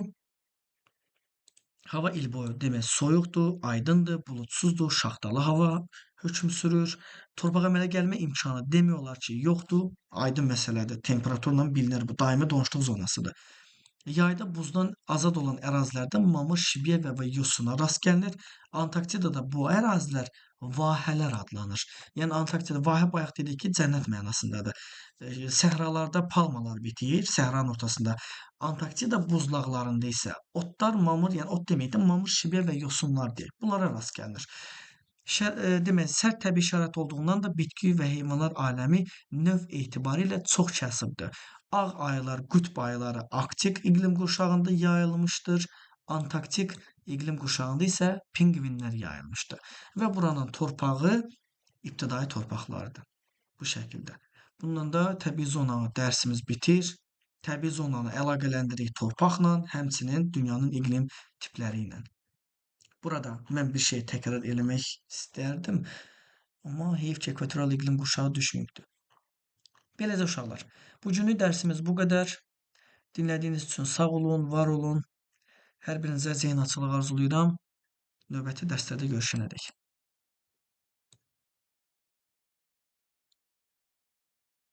Hava il boyu demək soyuqdur, aydındır, bulutsuzdur, şaxtalı hava hökm sürür. Torpağa əmələ gəlmə imkanı demək olar ki, yoxdur. Aydın məsələdir. Temperaturla bilinir bu daimi donuşluq zonasıdır. Yayda buzdan azad olan ərazilərdə mamır, şibyə və yosuna rast gəlinir. Antarktidada bu ərazilər vahələr adlanır. Yəni Antarktida vahə bayaq dedik ki, cənnət mənasındadır. Səhralarda palmalar bitir, səhranın ortasında. Antarktida buzlaqlarında isə otlar, mamır, yəni ot deməkdə mamır, şibyə və yosunlar deyir. Bunlara rast gəlinir. Demək, sərt təbii şərait olduğundan da bitki və heyvanlar aləmi növ etibarilə çox kasıbdır. Ağ ayılar, qütb ayıları Arktik iqlim qurşağında yayılmışdır. Antarktik iqlim qurşağında isə pinqvinlər yayılmışdır. Və buranın torpağı ibtidai torpaqlardır. Bu şəkildə. Bundan da təbii zona dərsimiz bitir. Təbii zonanı əlaqələndiririk torpaqla, həmçinin dünyanın iqlim tipləri ilə. Burada mən bir şey təkrar eləmək istərdim. Amma heyf ki, ekvatorial iqlim qurşağı düşməyibdir. Beləcə uşaqlar, bugünlük dərsimiz bu qədər. Dinlədiyiniz üçün sağ olun, var olun. Hər birinizə zehin açılıq arzulayıram. Növbəti dərslərdə görüşənədək.